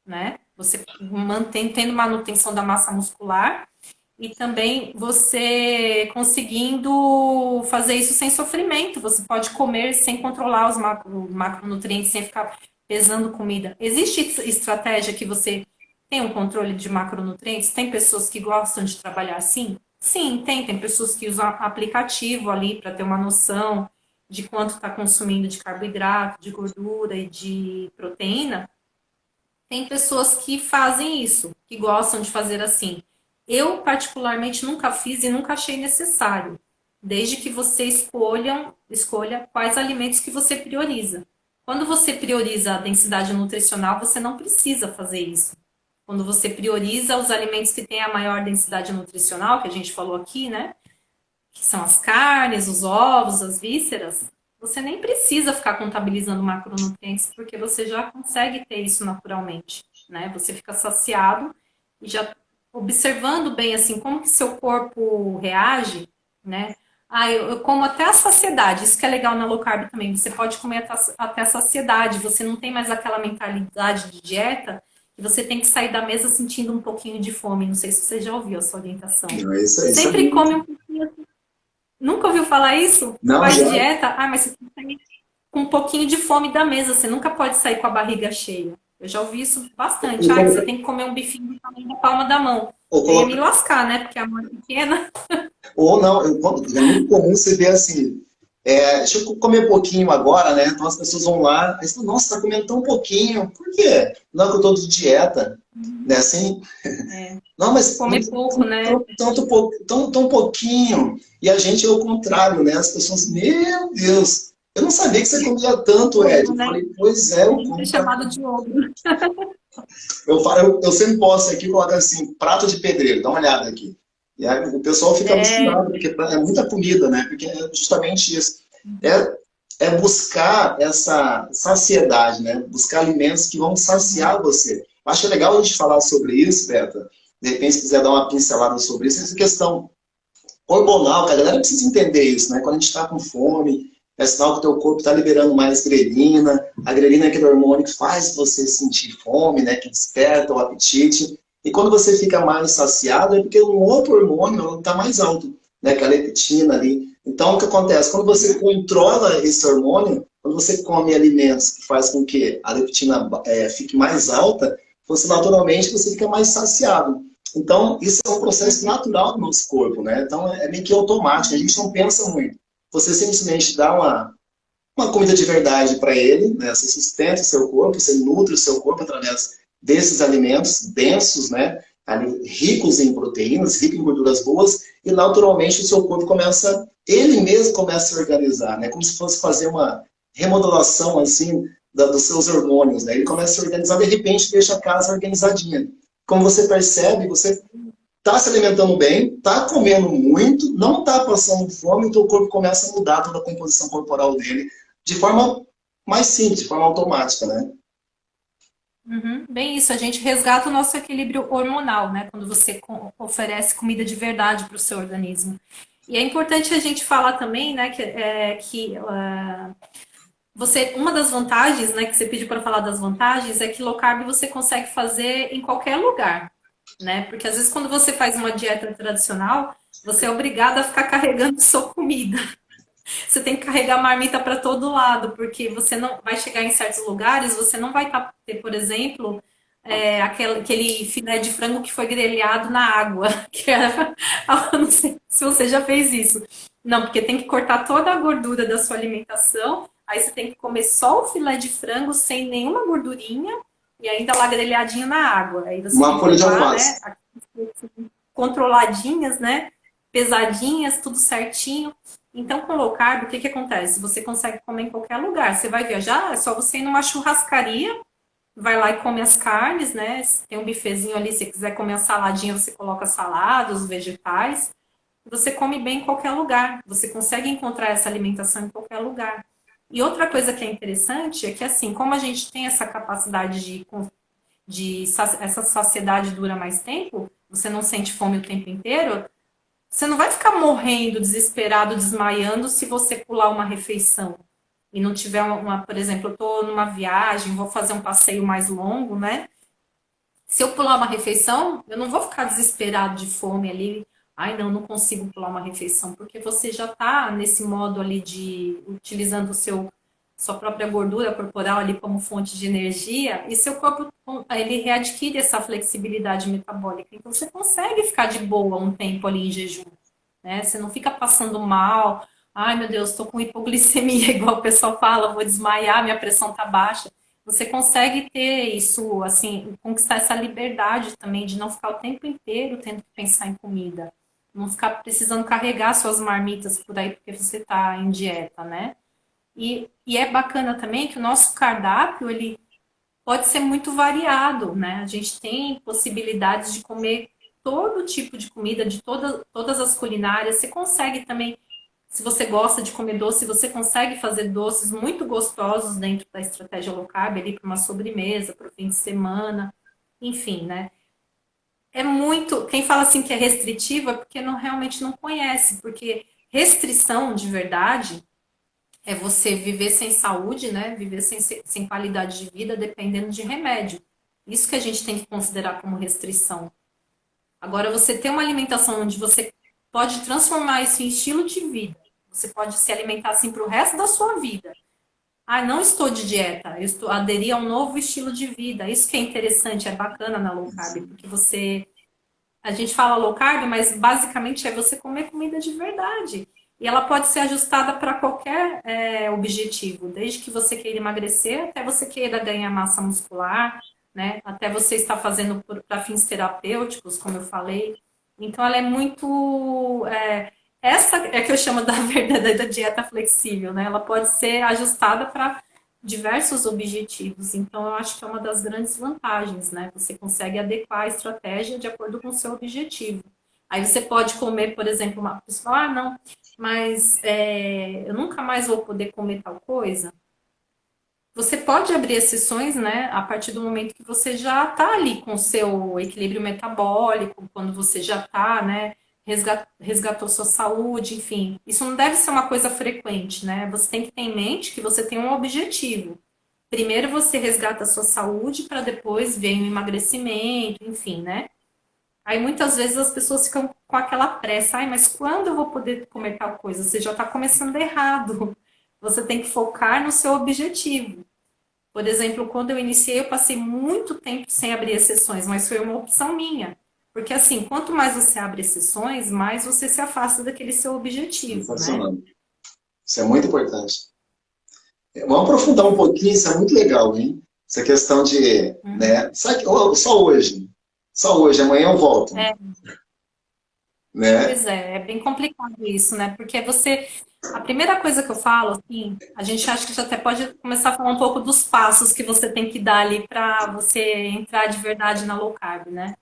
né? Você tendo manutenção da massa muscular e também você conseguindo fazer isso sem sofrimento. Você pode comer sem controlar os macronutrientes, sem ficar pesando comida. Existe estratégia que você tem um controle de macronutrientes? Tem pessoas que gostam de trabalhar assim? Sim, tem. Tem pessoas que usam aplicativo ali para ter uma noção de quanto está consumindo de carboidrato, de gordura e de proteína. Tem pessoas que fazem isso, que gostam de fazer assim. Eu, particularmente, nunca fiz e nunca achei necessário, desde que você escolha quais alimentos que você prioriza. Quando você prioriza a densidade nutricional, você não precisa fazer isso. Quando você prioriza os alimentos que têm a maior densidade nutricional, que a gente falou aqui, né? Que são as carnes, os ovos, as vísceras, você nem precisa ficar contabilizando macronutrientes, porque você já consegue ter isso naturalmente, né? Você fica saciado e já observando bem assim como que seu corpo reage, né? Ah, eu como até a saciedade, isso que é legal na low carb também. Você pode comer até a saciedade, você não tem mais aquela mentalidade de dieta que você tem que sair da mesa sentindo um pouquinho de fome. Não sei se você já ouviu a sua orientação. Não, isso é Sempre muito. come um pouquinho. Nunca ouviu falar isso? Não, Faz já. dieta? Ah, mas você tem que sair com um pouquinho de fome da mesa. Você nunca pode sair com a barriga cheia. Eu já ouvi isso bastante. Ou, Ah, que você tem que comer um bifinho do tamanho da palma da mão. ou Eu ia me colocar. lascar, né? Porque a mão é pequena. Ou não, é muito comum você ver assim. Deixa eu comer pouquinho agora, né? Então as pessoas vão lá, aí você fala, nossa, tá comendo tão pouquinho. Por quê? Não, que eu tô de dieta. Né? Assim, É, não, mas comer pouco, né? tão pouquinho. E a gente é o contrário, né? As pessoas, meu Deus, eu não sabia que você comia tanto, Ed. Ovo, Eu né? falei, pois é, A eu gente é como pra chamado de caramba. ovo. Eu sempre posto aqui, coloco assim, prato de pedreiro, dá uma olhada aqui. E aí o pessoal fica É, alucinado, porque é muita comida, né? Porque é justamente isso. É, é buscar essa saciedade, né? Buscar alimentos que vão saciar você. Acho legal a gente falar sobre isso, Beta. De repente, se quiser dar uma pincelada sobre isso, essa questão hormonal, que a galera precisa entender isso, né? Quando a gente está com fome, é sinal que o teu corpo está liberando mais grelina. A grelina é aquele hormônio que faz você sentir fome, né? Que desperta o apetite. E quando você fica mais saciado, é porque um outro hormônio está mais alto, né? Que é a leptina ali. Então, o que acontece? Quando você controla esse hormônio, quando você come alimentos que faz com que a leptina fique mais alta, você naturalmente você fica mais saciado. Então, isso é um processo natural do nosso corpo, né? Então, é meio que automático, a gente não pensa muito. Você simplesmente dá uma comida de verdade para ele, né? Você sustenta o seu corpo, você nutre o seu corpo através desses alimentos densos, né? Ali, ricos em proteínas, ricos em gorduras boas, e naturalmente o seu corpo começa, ele mesmo começa a se organizar, né? Como se fosse fazer uma remodelação, assim, dos seus hormônios, né? Ele começa a se organizar, de repente deixa a casa organizadinha. Como você percebe, você está se alimentando bem, está comendo muito, não está passando fome, então o corpo começa a mudar toda a composição corporal dele de forma mais simples, de forma automática, né? Uhum, bem isso, a gente resgata o nosso equilíbrio hormonal, né? Quando você oferece comida de verdade para o seu organismo. E é importante a gente falar também, né, uma das vantagens, né, que você pediu para falar das vantagens, é que low carb você consegue fazer em qualquer lugar, né? Porque às vezes quando você faz uma dieta tradicional, você é obrigado a ficar carregando sua comida. Você tem que carregar a marmita para todo lado, porque você não vai chegar em certos lugares, você não vai ter, por exemplo, aquele filé de frango que foi grelhado na água. Que era, eu não sei se você já fez isso. Não, porque tem que cortar toda a gordura da sua alimentação. Aí você tem que comer só o filé de frango sem nenhuma gordurinha e ainda lá grelhadinho na água. Aí você Uma tem que folha de levar, né, alface. controladinhas, né, pesadinhas, tudo certinho. Então, com low carb, o que que acontece? Você consegue comer em qualquer lugar. Você vai viajar, é só você ir numa churrascaria, vai lá e come as carnes, né? Tem um bifezinho ali, se você quiser comer a saladinha, você coloca salada, os vegetais. Você come bem em qualquer lugar. Você consegue encontrar essa alimentação em qualquer lugar. E outra coisa que é interessante é que, assim, como a gente tem essa capacidade essa saciedade dura mais tempo, você não sente fome o tempo inteiro, você não vai ficar morrendo, desesperado, desmaiando se você pular uma refeição e não tiver por exemplo, eu estou numa viagem, vou fazer um passeio mais longo, né? Se eu pular uma refeição, eu não vou ficar desesperado de fome ali. Ai, não, não consigo pular uma refeição, porque você já está nesse modo ali de utilizando sua própria gordura corporal ali como fonte de energia, e seu corpo ele readquire essa flexibilidade metabólica. Então você consegue ficar de boa um tempo ali em jejum, né? Você não fica passando mal. Ai, meu Deus, estou com hipoglicemia, igual o pessoal fala, vou desmaiar, minha pressão tá baixa. Você consegue ter isso, assim, conquistar essa liberdade também de não ficar o tempo inteiro tendo que pensar em comida. Não ficar precisando carregar suas marmitas por aí porque você está em dieta, né? E é bacana também que o nosso cardápio, ele pode ser muito variado, né? A gente tem possibilidades de comer todo tipo de comida, de todas as culinárias. Você consegue também, se você gosta de comer doce, você consegue fazer doces muito gostosos dentro da estratégia low carb, ali para uma sobremesa, para o fim de semana, enfim, né? É muito. Quem fala assim que é restritivo é porque realmente não conhece, porque restrição de verdade é você viver sem saúde, né? Viver sem qualidade de vida, dependendo de remédio. Isso que a gente tem que considerar como restrição. Agora, você ter uma alimentação onde você pode transformar isso em estilo de vida. Você pode se alimentar assim para o resto da sua vida. Ah, não estou de dieta, eu estou aderir a um novo estilo de vida. Isso que é interessante, é bacana na low carb, porque a gente fala low carb, mas basicamente é você comer comida de verdade. E ela pode ser ajustada para qualquer objetivo, desde que você queira emagrecer até você queira ganhar massa muscular, né? Até você estar fazendo para fins terapêuticos, como eu falei. Então ela é muito. Essa é que eu chamo da verdadeira dieta flexível, né? Ela pode ser ajustada para diversos objetivos. Então, eu acho que é uma das grandes vantagens, né? Você consegue adequar a estratégia de acordo com o seu objetivo. Aí você pode comer, por exemplo, uma pessoa, ah, não, mas eu nunca mais vou poder comer tal coisa. Você pode abrir exceções, né, a partir do momento que você já está ali com o seu equilíbrio metabólico, quando você já está, né, resgatou sua saúde, enfim. Isso não deve ser uma coisa frequente, né? Você tem que ter em mente que você tem um objetivo. Primeiro você resgata a sua saúde para depois ver o emagrecimento, enfim, né? Aí muitas vezes as pessoas ficam com aquela pressa, ai, mas quando eu vou poder comer tal coisa? Você já está começando errado. Você tem que focar no seu objetivo. Por exemplo, quando eu iniciei, eu passei muito tempo sem abrir exceções, mas foi uma opção minha. Porque assim, quanto mais você abre exceções, mais você se afasta daquele seu objetivo, né? Sensacional. Isso é muito importante. Vamos aprofundar um pouquinho, isso é muito legal, hein? Essa questão de, né? Só hoje, amanhã eu volto, É, né? pois é bem complicado isso, né? Porque a primeira coisa que eu falo, assim, a gente acha que já até pode começar a falar um pouco dos passos que você tem que dar ali para você entrar de verdade na low carb, né?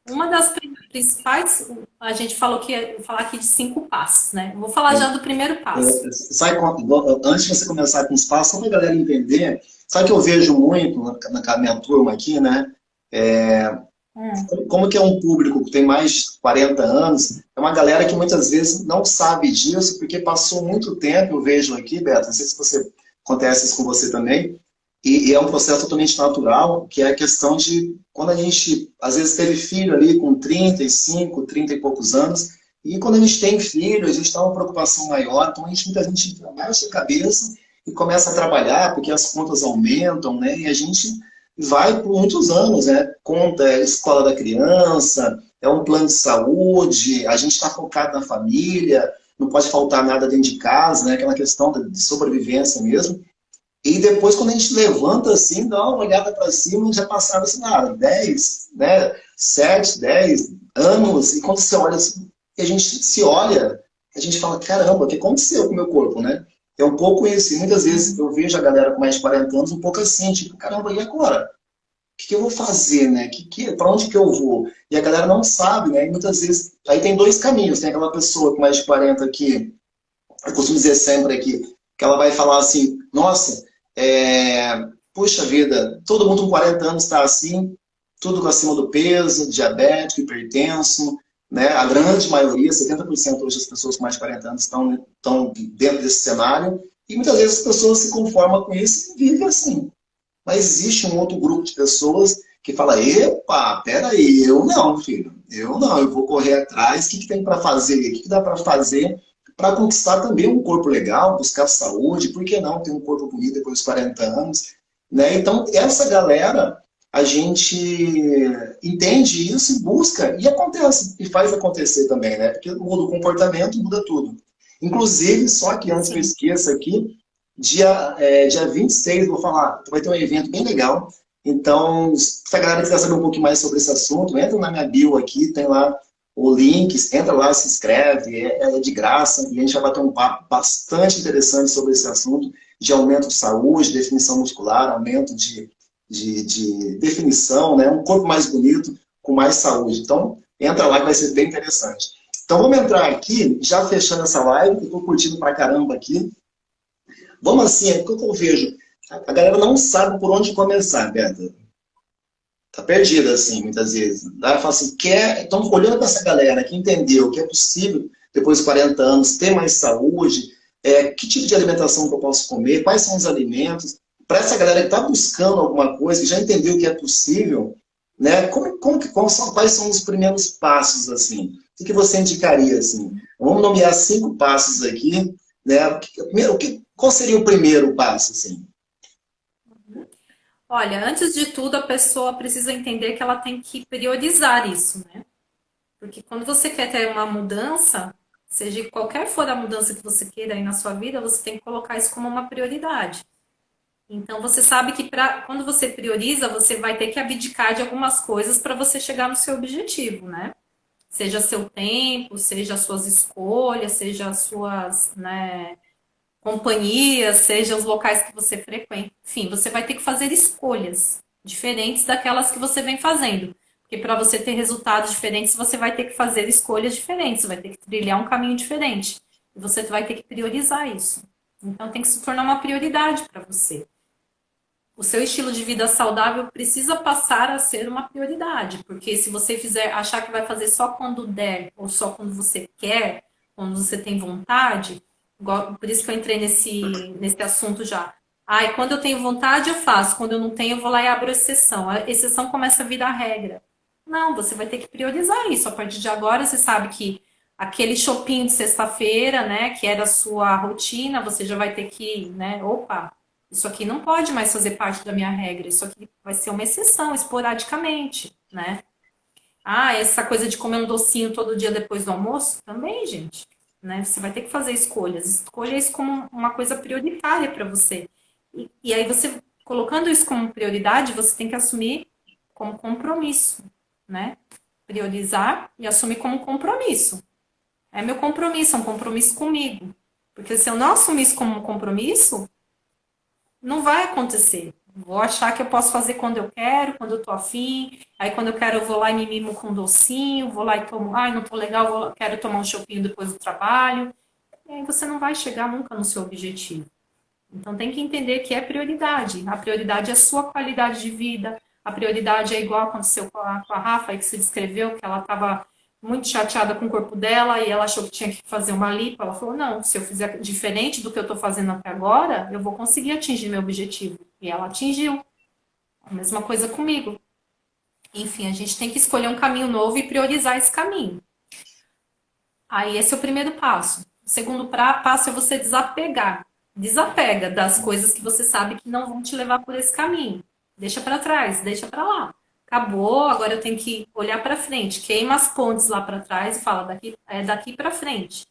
Uma das principais, a gente falou que ia falar aqui de 5 passos, né? Eu vou falar já do primeiro passo. Antes de você começar com os passos, só para a galera entender, sabe que eu vejo muito na minha turma aqui, né? Como que é um público que tem mais de 40 anos, é uma galera que muitas vezes não sabe disso, porque passou muito tempo, eu vejo aqui, Beto, não sei se você acontece isso com você também, e é um processo totalmente natural, que é a questão de quando a gente, às vezes, teve filho ali com 35, 30 e poucos anos, E quando a gente tem filho, a gente tem uma preocupação maior, então a gente, muita gente baixa a cabeça e começa a trabalhar, porque as contas aumentam, né? E a gente vai por muitos anos, né? Conta é a escola da criança, é um plano de saúde, a gente está focado na família, não pode faltar nada dentro de casa, né? Aquela questão de sobrevivência mesmo. E depois, quando a gente levanta assim, dá uma olhada para cima, já passaram assim, 10, né? 7, 10 anos, e quando você olha assim, e a gente se olha, a gente fala, caramba, o que aconteceu com o meu corpo, né? É um pouco isso. E muitas vezes eu vejo a galera com mais de 40 anos um pouco assim, tipo, caramba, e agora? O que eu vou fazer, né? Para onde que eu vou? E a galera não sabe, né? E muitas vezes, aí tem dois caminhos. Tem aquela pessoa com mais de 40 que eu costumo dizer sempre aqui, que ela vai falar assim, nossa, puxa vida, todo mundo com 40 anos está assim, tudo acima do peso, diabético, hipertenso, né? A grande maioria, 70% hoje das pessoas com mais de 40 anos estão dentro desse cenário, e muitas vezes as pessoas se conformam com isso e vivem assim. Mas existe um outro grupo de pessoas que fala, epa, peraí, eu não, filho, eu não, eu vou correr atrás, o que tem para fazer, o que dá para fazer para conquistar também um corpo legal, buscar saúde, por que não ter um corpo bonito depois dos 40 anos, né? Então, essa galera, a gente entende isso e busca, e acontece, e faz acontecer também, né? Porque muda o comportamento, muda tudo. Inclusive, só que antes que eu Sim. esqueça aqui, dia 26, vou falar, vai ter um evento bem legal. Então, se a galera quiser saber um pouquinho mais sobre esse assunto, entra na minha bio aqui, tem lá o link, entra lá, se inscreve, é de graça, e a gente vai bater um papo bastante interessante sobre esse assunto de aumento de saúde, definição muscular, aumento de definição, né? Um corpo mais bonito, com mais saúde. Então, entra lá que vai ser bem interessante. Então, vamos entrar aqui, já fechando essa live, que eu estou curtindo pra caramba aqui. Vamos assim, é o que eu vejo. A galera não sabe por onde começar, Beto. Tá perdida, assim, muitas vezes. Ela fala assim, então, olhando para essa galera que entendeu que é possível, depois de 40 anos, ter mais saúde, que tipo de alimentação que eu posso comer, quais são os alimentos, para essa galera que está buscando alguma coisa, que já entendeu que é possível, né? Quais são os primeiros passos, assim? O que você indicaria, assim? Vamos nomear 5 passos aqui, né? Qual seria o primeiro passo, assim? Olha, antes de tudo, a pessoa precisa entender que ela tem que priorizar isso, né? Porque quando você quer ter uma mudança, seja qualquer for a mudança que você queira aí na sua vida, você tem que colocar isso como uma prioridade. Então você sabe que quando você prioriza, você vai ter que abdicar de algumas coisas para você chegar no seu objetivo, né? Seja seu tempo, seja as suas escolhas, seja as suas, né, companhias, seja os locais que você frequenta. Enfim, você vai ter que fazer escolhas diferentes daquelas que você vem fazendo. Porque para você ter resultados diferentes, você vai ter que fazer escolhas diferentes, você vai ter que trilhar um caminho diferente. E você vai ter que priorizar isso. Então tem que se tornar uma prioridade para você. O seu estilo de vida saudável precisa passar a ser uma prioridade, porque se você fizer achar que vai fazer só quando der ou só quando você quer, quando você tem vontade, por isso que eu entrei nesse assunto já. Ai, quando eu tenho vontade eu faço, quando eu não tenho eu vou lá e abro exceção. A exceção começa a virar regra. Não, você vai ter que priorizar isso. A partir de agora você sabe que aquele shopping de sexta-feira, né, que era a sua rotina, você já vai ter que, né, opa, isso aqui não pode mais fazer parte da minha regra. Isso aqui vai ser uma exceção, esporadicamente, né? Ah, essa coisa de comer um docinho todo dia depois do almoço, também, gente. Né? Você vai ter que fazer escolhas. Escolha isso como uma coisa prioritária para você. E aí você, colocando isso como prioridade, você tem que assumir como compromisso, né? Priorizar e assumir como compromisso. É meu compromisso, é um compromisso comigo. Porque se eu não assumir isso como um compromisso, não vai acontecer. Vou achar que eu posso fazer quando eu quero, quando eu tô afim. Aí quando eu quero, eu vou lá e me mimo com um docinho, vou lá e tomo, ai, não tô legal, quero tomar um chopinho depois do trabalho. E aí você não vai chegar nunca no seu objetivo. Então tem que entender que é prioridade. A prioridade é a sua qualidade de vida. A prioridade é igual aconteceu com a Rafa, aí que se descreveu, que ela estava muito chateada com o corpo dela e ela achou que tinha que fazer uma lipo. Ela falou, não, se eu fizer diferente do que eu estou fazendo até agora, eu vou conseguir atingir meu objetivo. E ela atingiu. A mesma coisa comigo. Enfim, a gente tem que escolher um caminho novo e priorizar esse caminho. Aí esse é o primeiro passo. O segundo passo é você desapegar. Desapega das coisas que você sabe que não vão te levar por esse caminho. Deixa para trás, deixa para lá. Acabou, agora eu tenho que olhar para frente. Queima as pontes lá para trás e fala daqui para frente.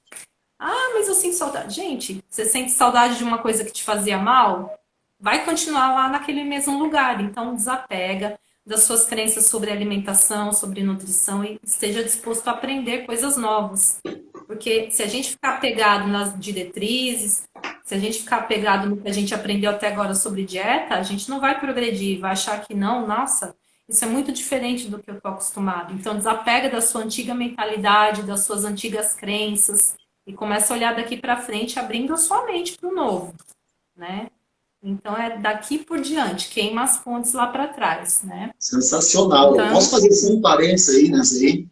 Ah, mas eu sinto saudade. Gente, você sente saudade de uma coisa que te fazia mal? Vai continuar lá naquele mesmo lugar. Então, desapega das suas crenças sobre alimentação, sobre nutrição e esteja disposto a aprender coisas novas. Porque se a gente ficar pegado nas diretrizes, se a gente ficar pegado no que a gente aprendeu até agora sobre dieta, a gente não vai progredir, vai achar que não, nossa, isso é muito diferente do que eu estou acostumado. Então, desapega da sua antiga mentalidade, das suas antigas crenças e começa a olhar daqui para frente, abrindo a sua mente para o novo, né? Então, é daqui por diante, queima as pontes lá para trás, né? Sensacional. Eu posso Então, fazer só um parênteses aí nessa aí,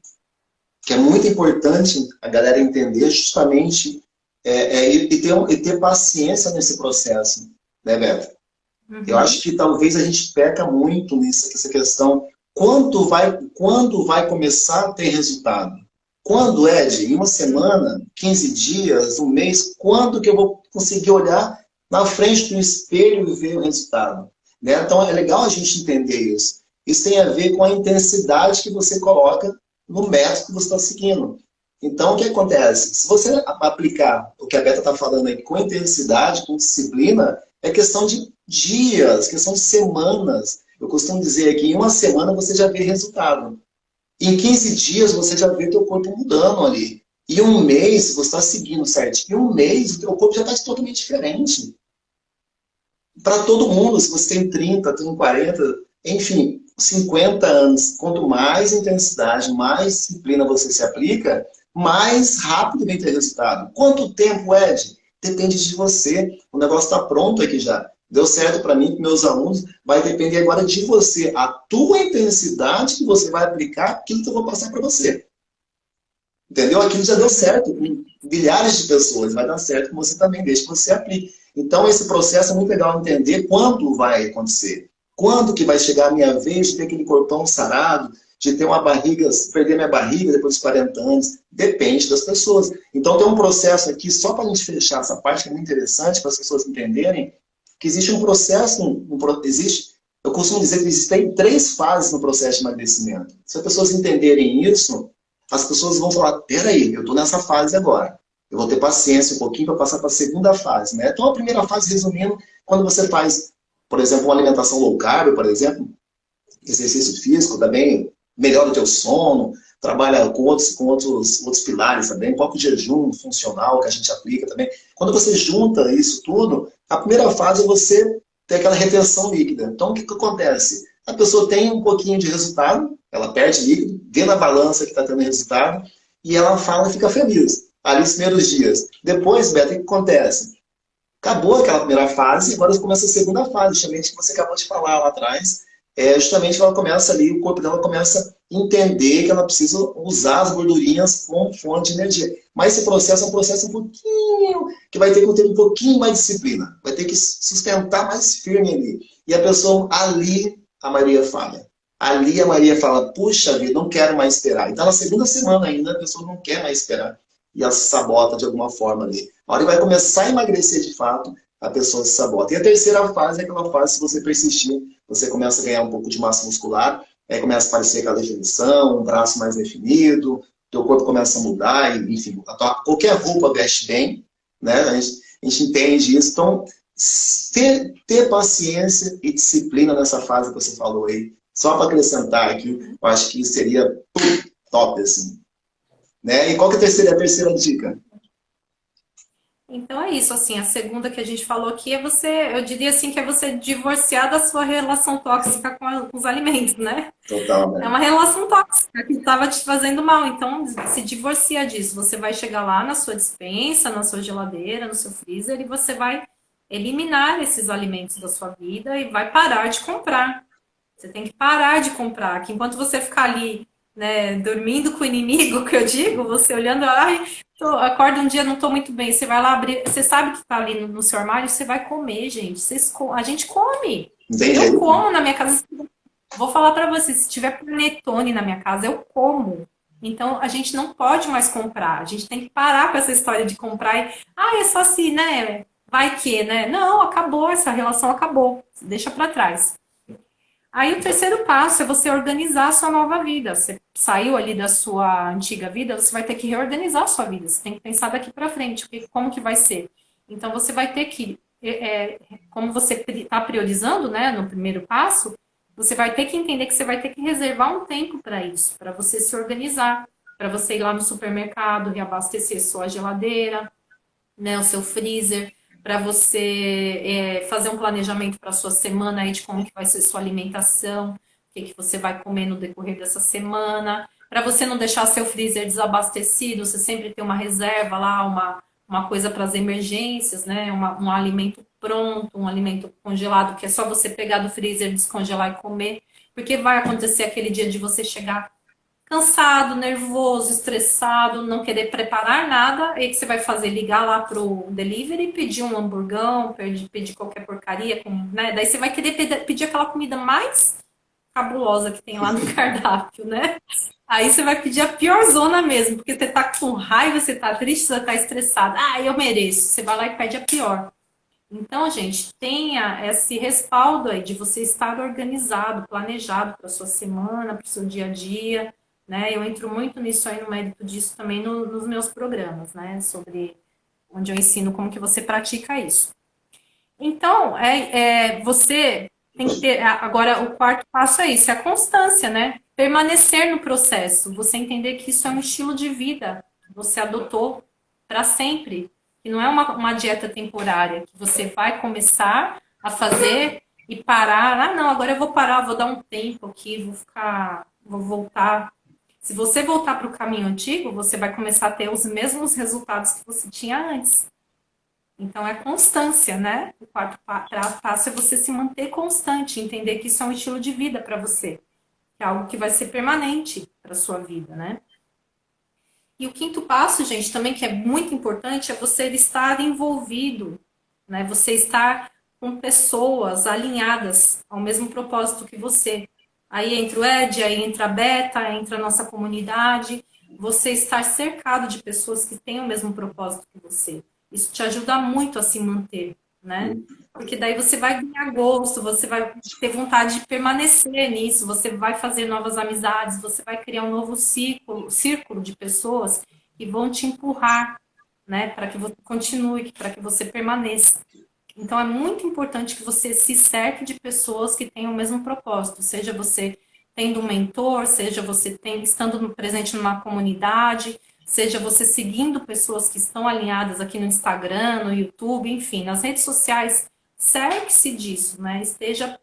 que é muito importante a galera entender justamente e ter paciência nesse processo, né, Beto? Eu acho uhum, que talvez a gente peca muito nessa questão. Quando vai começar a ter resultado? Quando, Ed? Em uma semana, 15 dias, um mês? Quando que eu vou conseguir olhar na frente do espelho e ver o resultado? Né? Então é legal a gente entender isso. Isso tem a ver com a intensidade que você coloca no método que você está seguindo. Então, o que acontece? Se você aplicar o que a Beta está falando aí com intensidade, com disciplina, é questão de dias, questão de semanas. Eu costumo dizer que em uma semana você já vê resultado. Em 15 dias você já vê teu corpo mudando ali. E um mês, você está seguindo certinho, em um mês o teu corpo já está totalmente diferente. Para todo mundo, se você tem 30, tem 40, enfim, 50 anos, quanto mais intensidade, mais disciplina você se aplica, mais rápido vem ter resultado. Quanto tempo, Ed? Depende de você. O negócio está pronto aqui já. Deu certo para mim, para meus alunos. Vai depender agora de você. A tua intensidade que você vai aplicar, aquilo que eu vou passar para você. Entendeu? Aquilo já deu uhum. certo com milhares de pessoas. Vai dar certo com você também, desde que você aplique. Então, esse processo é muito legal entender quando vai acontecer. Quando que vai chegar a minha vez de ter aquele corpão sarado, de ter uma barriga, perder minha barriga depois dos 40 anos. Depende das pessoas. Então, tem um processo aqui, só para a gente fechar essa parte, que é muito interessante, para as pessoas entenderem, que existe um processo, eu costumo dizer que existem 3 fases no processo de emagrecimento. Se as pessoas entenderem isso, as pessoas vão falar, peraí, eu estou nessa fase agora. Eu vou ter paciência um pouquinho para passar para a segunda fase. Né? Então, a primeira fase, resumindo, quando você faz, por exemplo, uma alimentação low carb, por exemplo, exercício físico também, melhora o teu sono, trabalha com outros pilares também, próprio jejum funcional que a gente aplica também. Quando você junta isso tudo, a primeira fase é você ter aquela retenção líquida. Então, o que, que acontece? A pessoa tem um pouquinho de resultado, ela perde líquido, vê na balança que está tendo resultado, e ela fala e fica feliz, ali nos primeiros dias. Depois, Beto, o que acontece? Acabou aquela primeira fase, agora começa a segunda fase, justamente que você acabou de falar lá atrás, justamente que ela começa ali, o corpo dela começa a entender que ela precisa usar as gordurinhas como fonte de energia. Mas esse processo é um processo um pouquinho, que vai ter que ter um pouquinho mais de disciplina, vai ter que sustentar mais firme ali. E a pessoa, ali, a Maria falha. Ali a Maria fala, puxa vida, não quero mais esperar. Então na segunda semana ainda a pessoa não quer mais esperar. E ela se sabota de alguma forma ali. A hora que vai começar a emagrecer de fato, a pessoa se sabota. E a terceira fase é aquela fase, se você persistir, você começa a ganhar um pouco de massa muscular, aí começa a aparecer aquela definição, um braço mais definido, teu corpo começa a mudar, e, enfim, qualquer roupa veste bem, né? A gente entende isso. Então, ter paciência e disciplina nessa fase que você falou aí, só para acrescentar aqui, eu acho que seria top, assim. Né? E qual que é a terceira dica? Então é isso, assim, a segunda que a gente falou aqui é você, eu diria assim, que é você divorciar da sua relação tóxica com os alimentos, né? Total, É né? uma relação tóxica que estava te fazendo mal, então se divorcia disso. Você vai chegar lá na sua despensa, na sua geladeira, no seu freezer e você vai eliminar esses alimentos da sua vida e vai parar de comprar. Você tem que parar de comprar, que enquanto você ficar ali, né, dormindo com o inimigo, que eu digo, você olhando, ai, acorda um dia, não tô muito bem, você vai lá abrir, você sabe que tá ali no seu armário, você vai comer, gente. A gente come. Não tem Eu jeito. como na minha casa. Vou falar pra você, se tiver panetone na minha casa, eu como. Então, a gente não pode mais comprar. A gente tem que parar com essa história de comprar e, é só assim, né? Vai que, né? Não, acabou, essa relação acabou. Deixa para trás. Aí o terceiro passo é você organizar a sua nova vida. Você saiu ali da sua antiga vida, você vai ter que reorganizar a sua vida. Você tem que pensar daqui para frente, como que vai ser. Então você vai ter que, como você está priorizando, né, no primeiro passo, você vai ter que entender que você vai ter que reservar um tempo para isso, para você se organizar, para você ir lá no supermercado, reabastecer sua geladeira, né, o seu freezer, para você fazer um planejamento para a sua semana aí de como que vai ser sua alimentação, o que, que você vai comer no decorrer dessa semana, para você não deixar seu freezer desabastecido, você sempre ter uma reserva lá, uma coisa para as emergências, né, um alimento pronto, um alimento congelado, que é só você pegar do freezer, descongelar e comer, porque vai acontecer aquele dia de você chegar cansado, nervoso, estressado, não querer preparar nada, aí que você vai fazer? Ligar lá pro delivery, pedir um hamburgão, pedir qualquer porcaria, né? Daí você vai querer pedir aquela comida mais cabulosa que tem lá no cardápio, né? Aí você vai pedir a pior zona mesmo, porque você tá com raiva, você tá triste, você tá estressado. Eu mereço. Você vai lá e pede a pior. Então, gente, tenha esse respaldo aí de você estar organizado, planejado para sua semana, para o seu dia a dia, né? Eu entro muito nisso aí, no mérito disso também nos meus programas, né? Sobre onde eu ensino como que você pratica isso. Então, você tem que ter, agora o quarto passo é isso, é a constância, né? Permanecer no processo, você entender que isso é um estilo de vida que você adotou para sempre, que não é uma dieta temporária, que você vai começar a fazer e parar, não, agora eu vou parar, vou dar um tempo aqui, vou voltar. Se você voltar para o caminho antigo, você vai começar a ter os mesmos resultados que você tinha antes. Então, é constância, né? O quarto passo é você se manter constante, entender que isso é um estilo de vida para você, que é algo que vai ser permanente para sua vida, né? E o quinto passo, gente, também que é muito importante, é você estar envolvido, né? Você estar com pessoas alinhadas ao mesmo propósito que você. Aí entra o Ed, aí entra a Beta, entra a nossa comunidade. Você estar cercado de pessoas que têm o mesmo propósito que você. Isso te ajuda muito a se manter, né? Porque daí você vai ganhar gosto, você vai ter vontade de permanecer nisso, você vai fazer novas amizades, você vai criar um novo círculo de pessoas que vão te empurrar, né, para que você continue, para que você permaneça. Então é muito importante que você se cerque de pessoas que tenham o mesmo propósito, seja você tendo um mentor, seja você estando presente numa comunidade, seja você seguindo pessoas que estão alinhadas aqui no Instagram, no YouTube, enfim, nas redes sociais, cerque-se disso, né? Esteja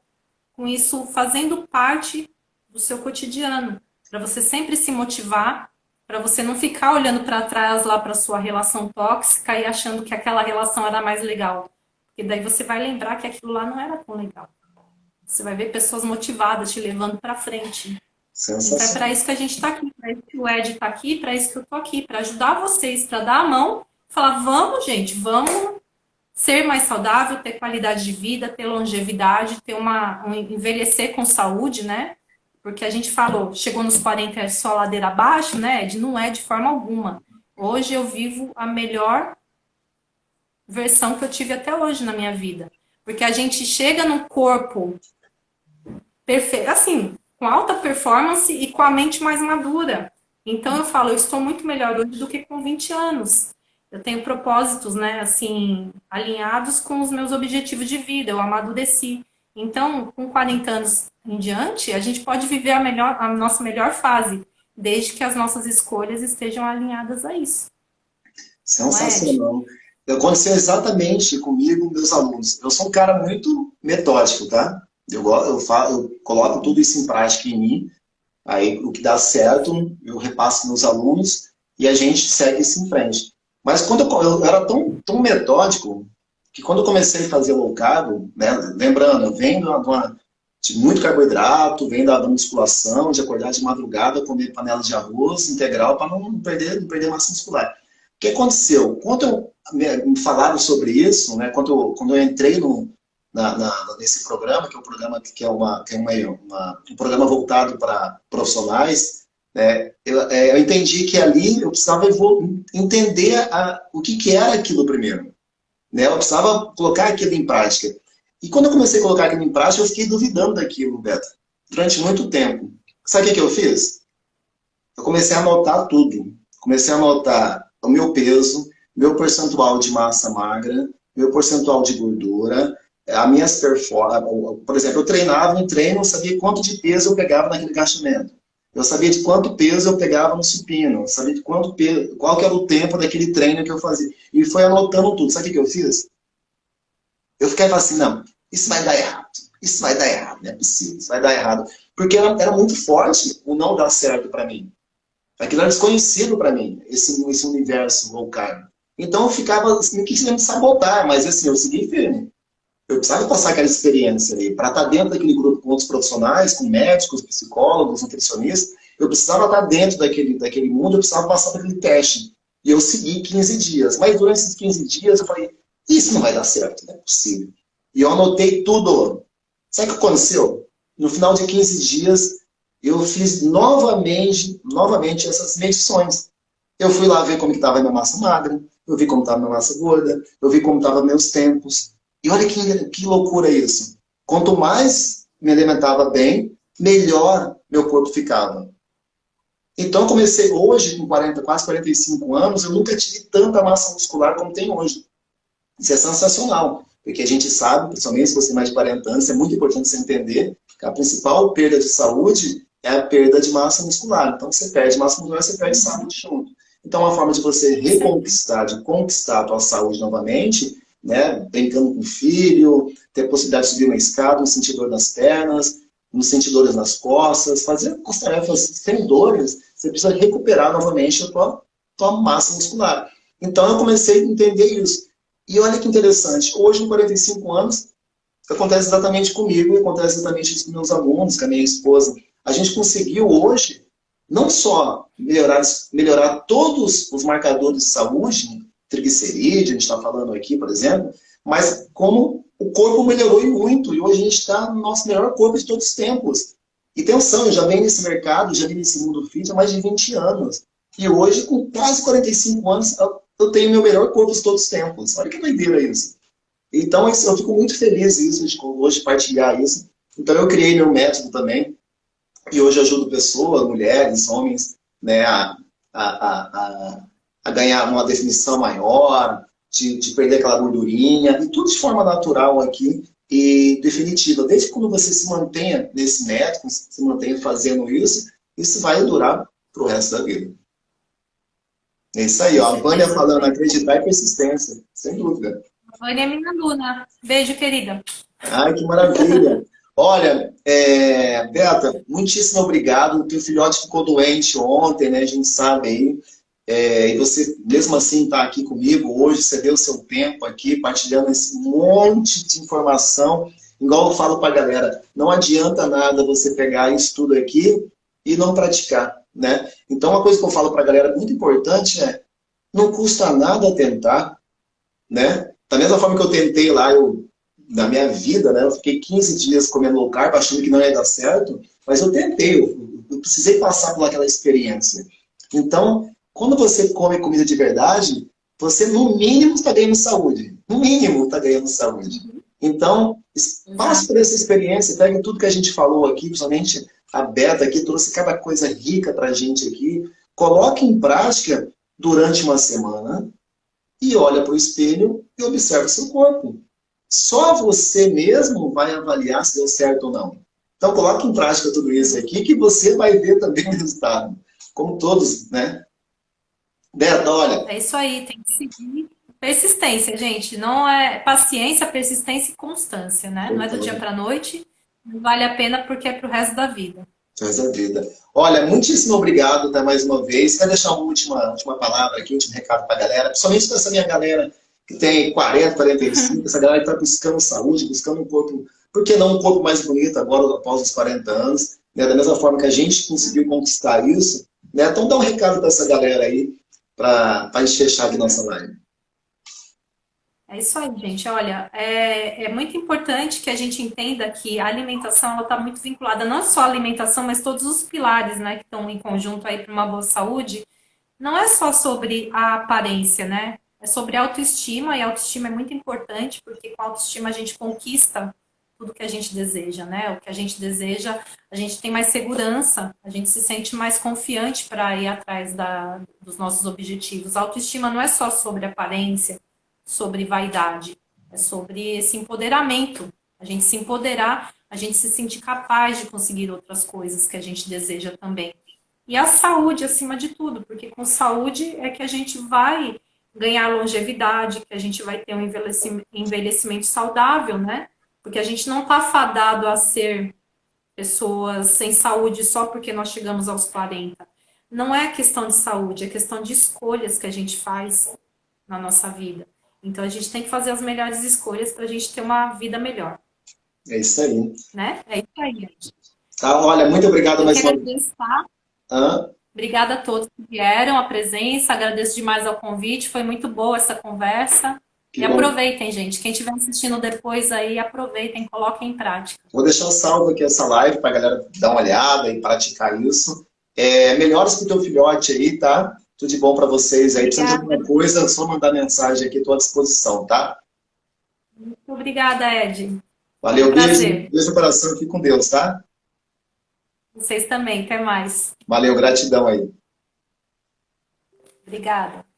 com isso fazendo parte do seu cotidiano, para você sempre se motivar, para você não ficar olhando para trás lá para sua relação tóxica e achando que aquela relação era mais legal. Porque daí você vai lembrar que aquilo lá não era tão legal. Você vai ver pessoas motivadas te levando para frente. Então é para isso que a gente está aqui, para isso que o Ed está aqui, para isso que eu estou aqui, para ajudar vocês, para dar a mão, falar, vamos, gente, vamos ser mais saudável, ter qualidade de vida, ter longevidade, ter envelhecer com saúde, né? Porque a gente falou, chegou nos 40 é só ladeira abaixo, né, Ed? Não é de forma alguma. Hoje eu vivo a melhor versão que eu tive até hoje na minha vida. Porque a gente chega num corpo perfeito, assim, com alta performance e com a mente mais madura. Então eu falo, eu estou muito melhor hoje do que com 20 anos. Eu tenho propósitos, né, assim, alinhados com os meus objetivos de vida, eu amadureci. Então, com 40 anos em diante, a gente pode viver a nossa melhor fase, desde que as nossas escolhas estejam alinhadas a isso. Sensacional. Aconteceu exatamente comigo, meus alunos. Eu sou um cara muito metódico, tá? Eu coloco tudo isso em prática em mim. Aí o que dá certo, eu repasso meus alunos e a gente segue isso em frente. Mas quando eu era tão metódico que quando eu comecei a fazer low carb, né, lembrando, eu venho de muito carboidrato, venho da musculação, de acordar de madrugada, comer panela de arroz integral para não perder massa muscular. O que aconteceu? Quando me falaram sobre isso, né, quando eu entrei nesse programa, que é um programa que é um programa voltado para profissionais, né? Eu entendi que ali eu precisava entender o que era aquilo primeiro, né? Eu precisava colocar aquilo em prática. E quando eu comecei a colocar aquilo em prática, eu fiquei duvidando daquilo, Beto, durante muito tempo. Sabe o que eu fiz? Eu comecei a anotar tudo. Comecei a anotar o meu peso, meu percentual de massa magra, meu percentual de gordura, as minhas performances. Por exemplo, eu treinava um treino, eu sabia quanto de peso eu pegava naquele agachamento. Eu sabia de quanto peso eu pegava no supino. Eu sabia de quanto peso, qual que era o tempo daquele treino que eu fazia. E foi anotando tudo. Sabe o que eu fiz? Eu ficava assim, não, isso vai dar errado. Isso vai dar errado, não é possível, isso vai dar errado. Porque era muito forte o não dar certo para mim. Aquilo era desconhecido para mim, esse universo low carb. Então eu ficava assim, querendo me sabotar, mas assim, eu segui firme. Eu precisava passar aquela experiência ali, para estar dentro daquele grupo com outros profissionais, com médicos, psicólogos, nutricionistas. Eu precisava estar dentro daquele mundo, eu precisava passar por aquele teste. E eu segui 15 dias. Mas durante esses 15 dias eu falei, isso não vai dar certo, não é possível. E eu anotei tudo. Sabe o que aconteceu? No final de 15 dias, eu fiz novamente essas medições. Eu fui lá ver como estava a minha massa magra, eu vi como estava a minha massa gorda, eu vi como estavam meus tempos. E olha que loucura isso. Quanto mais me alimentava bem, melhor meu corpo ficava. Então eu comecei hoje, com 40, quase 45 anos, eu nunca tive tanta massa muscular como tenho hoje. Isso é sensacional, porque a gente sabe, principalmente se você tem mais de 40 anos, é muito importante você entender que a principal perda de saúde é a perda de massa muscular. Então, você perde massa muscular, você perde saúde junto. Então, uma forma de você reconquistar, de conquistar a tua saúde novamente, né, brincando com o filho, ter a possibilidade de subir uma escada, não sentir dor nas pernas, não sentir dores nas costas, fazer as tarefas sem dores, você precisa recuperar novamente a tua massa muscular. Então, eu comecei a entender isso. E olha que interessante, hoje, com 45 anos, acontece exatamente comigo e acontece exatamente isso com meus alunos, com a minha esposa. A gente conseguiu hoje não só melhorar todos os marcadores de saúde, triglicerídeo, a gente está falando aqui, por exemplo, mas como o corpo melhorou e muito, e hoje a gente está no nosso melhor corpo de todos os tempos. E atenção, eu já venho nesse mercado, já venho nesse mundo fit há mais de 20 anos. E hoje, com quase 45 anos, eu tenho meu melhor corpo de todos os tempos. Olha que doideira isso. Então, eu fico muito feliz de hoje partilhar isso. Então, eu criei meu método também, e hoje ajudo pessoas, mulheres, homens, né, a ganhar uma definição maior, de perder aquela gordurinha, e tudo de forma natural aqui e definitiva. Desde quando você se mantenha nesse método, se mantenha fazendo isso vai durar para o resto da vida. É isso aí, ó. A Vânia falando, acreditar e persistência, sem dúvida. Vânia é minha aluna. Beijo, querida. Ai, que maravilha. Olha, Beta, muitíssimo obrigado. O teu filhote ficou doente ontem, né? A gente sabe aí. E você, mesmo assim, está aqui comigo hoje. Você deu o seu tempo aqui, partilhando esse monte de informação. Igual eu falo para a galera, não adianta nada você pegar isso tudo aqui e não praticar, né? Então, uma coisa que eu falo para a galera muito importante é, não custa nada tentar, né? Da mesma forma que eu tentei lá, na minha vida, né? Eu fiquei 15 dias comendo low carb, achando que não ia dar certo, mas eu tentei, eu precisei passar por aquela experiência. Então, quando você come comida de verdade, você no mínimo está ganhando saúde. No mínimo está ganhando saúde. Então, passe por essa experiência, pegue tudo que a gente falou aqui, principalmente a Beta aqui, trouxe cada coisa rica para a gente aqui, coloque em prática durante uma semana e olha para o espelho e observa o seu corpo. Só você mesmo vai avaliar se deu certo ou não. Então, coloque em prática tudo isso aqui que você vai ver também o resultado. Como todos, né? Beto, olha. É isso aí, tem que seguir. Persistência, gente. Não é paciência, persistência e constância, né? Não é do dia para a noite. Não vale a pena porque é para o resto da vida. Resto da vida. Olha, muitíssimo obrigado, tá, mais uma vez. Quero deixar uma última palavra aqui, um último recado para a galera. Principalmente para essa minha galera que tem 40, 45, essa galera que está buscando saúde, buscando um corpo, por que não um corpo mais bonito agora, após os 40 anos, né? Da mesma forma que a gente conseguiu conquistar isso, né? Então dá um recado para essa galera aí, para a gente fechar aqui nossa live. É isso aí, gente. Olha, é muito importante que a gente entenda que a alimentação ela está muito vinculada, não só a alimentação, mas todos os pilares, né, que estão em conjunto aí para uma boa saúde. Não é só sobre a aparência, né? É sobre a autoestima, e a autoestima é muito importante, porque com a autoestima a gente conquista tudo que a gente deseja, né? O que a gente deseja, a gente tem mais segurança, a gente se sente mais confiante para ir atrás dos nossos objetivos. A autoestima não é só sobre aparência, sobre vaidade, é sobre esse empoderamento. A gente se empoderar, a gente se sentir capaz de conseguir outras coisas que a gente deseja também. E a saúde acima de tudo, porque com saúde é que a gente vai ganhar longevidade, que a gente vai ter um envelhecimento saudável, né? Porque a gente não está fadado a ser pessoas sem saúde só porque nós chegamos aos 40. Não é questão de saúde, é questão de escolhas que a gente faz na nossa vida. Então a gente tem que fazer as melhores escolhas para a gente ter uma vida melhor, É isso aí. né? É isso aí, gente. Tá, olha, muito obrigado Eu que mais uma agradeço, tá? vez. Obrigada a todos que vieram, a presença, agradeço demais ao convite, foi muito boa essa conversa. Que E bom. aproveitem, gente. Quem estiver assistindo depois aí, aproveitem, coloquem em prática. Vou deixar salvo aqui essa live para a galera dar uma olhada e praticar isso. Melhoras para o teu filhote aí, tá? Tudo de bom para vocês aí. Precisa de Obrigada. alguma coisa, é só mandar mensagem aqui, estou à disposição, tá? Muito obrigada, Ed. Foi um Valeu, beijo, prazer. beijo no coração, fique com Deus, tá? Vocês também. Até mais. Valeu, gratidão aí. Obrigada.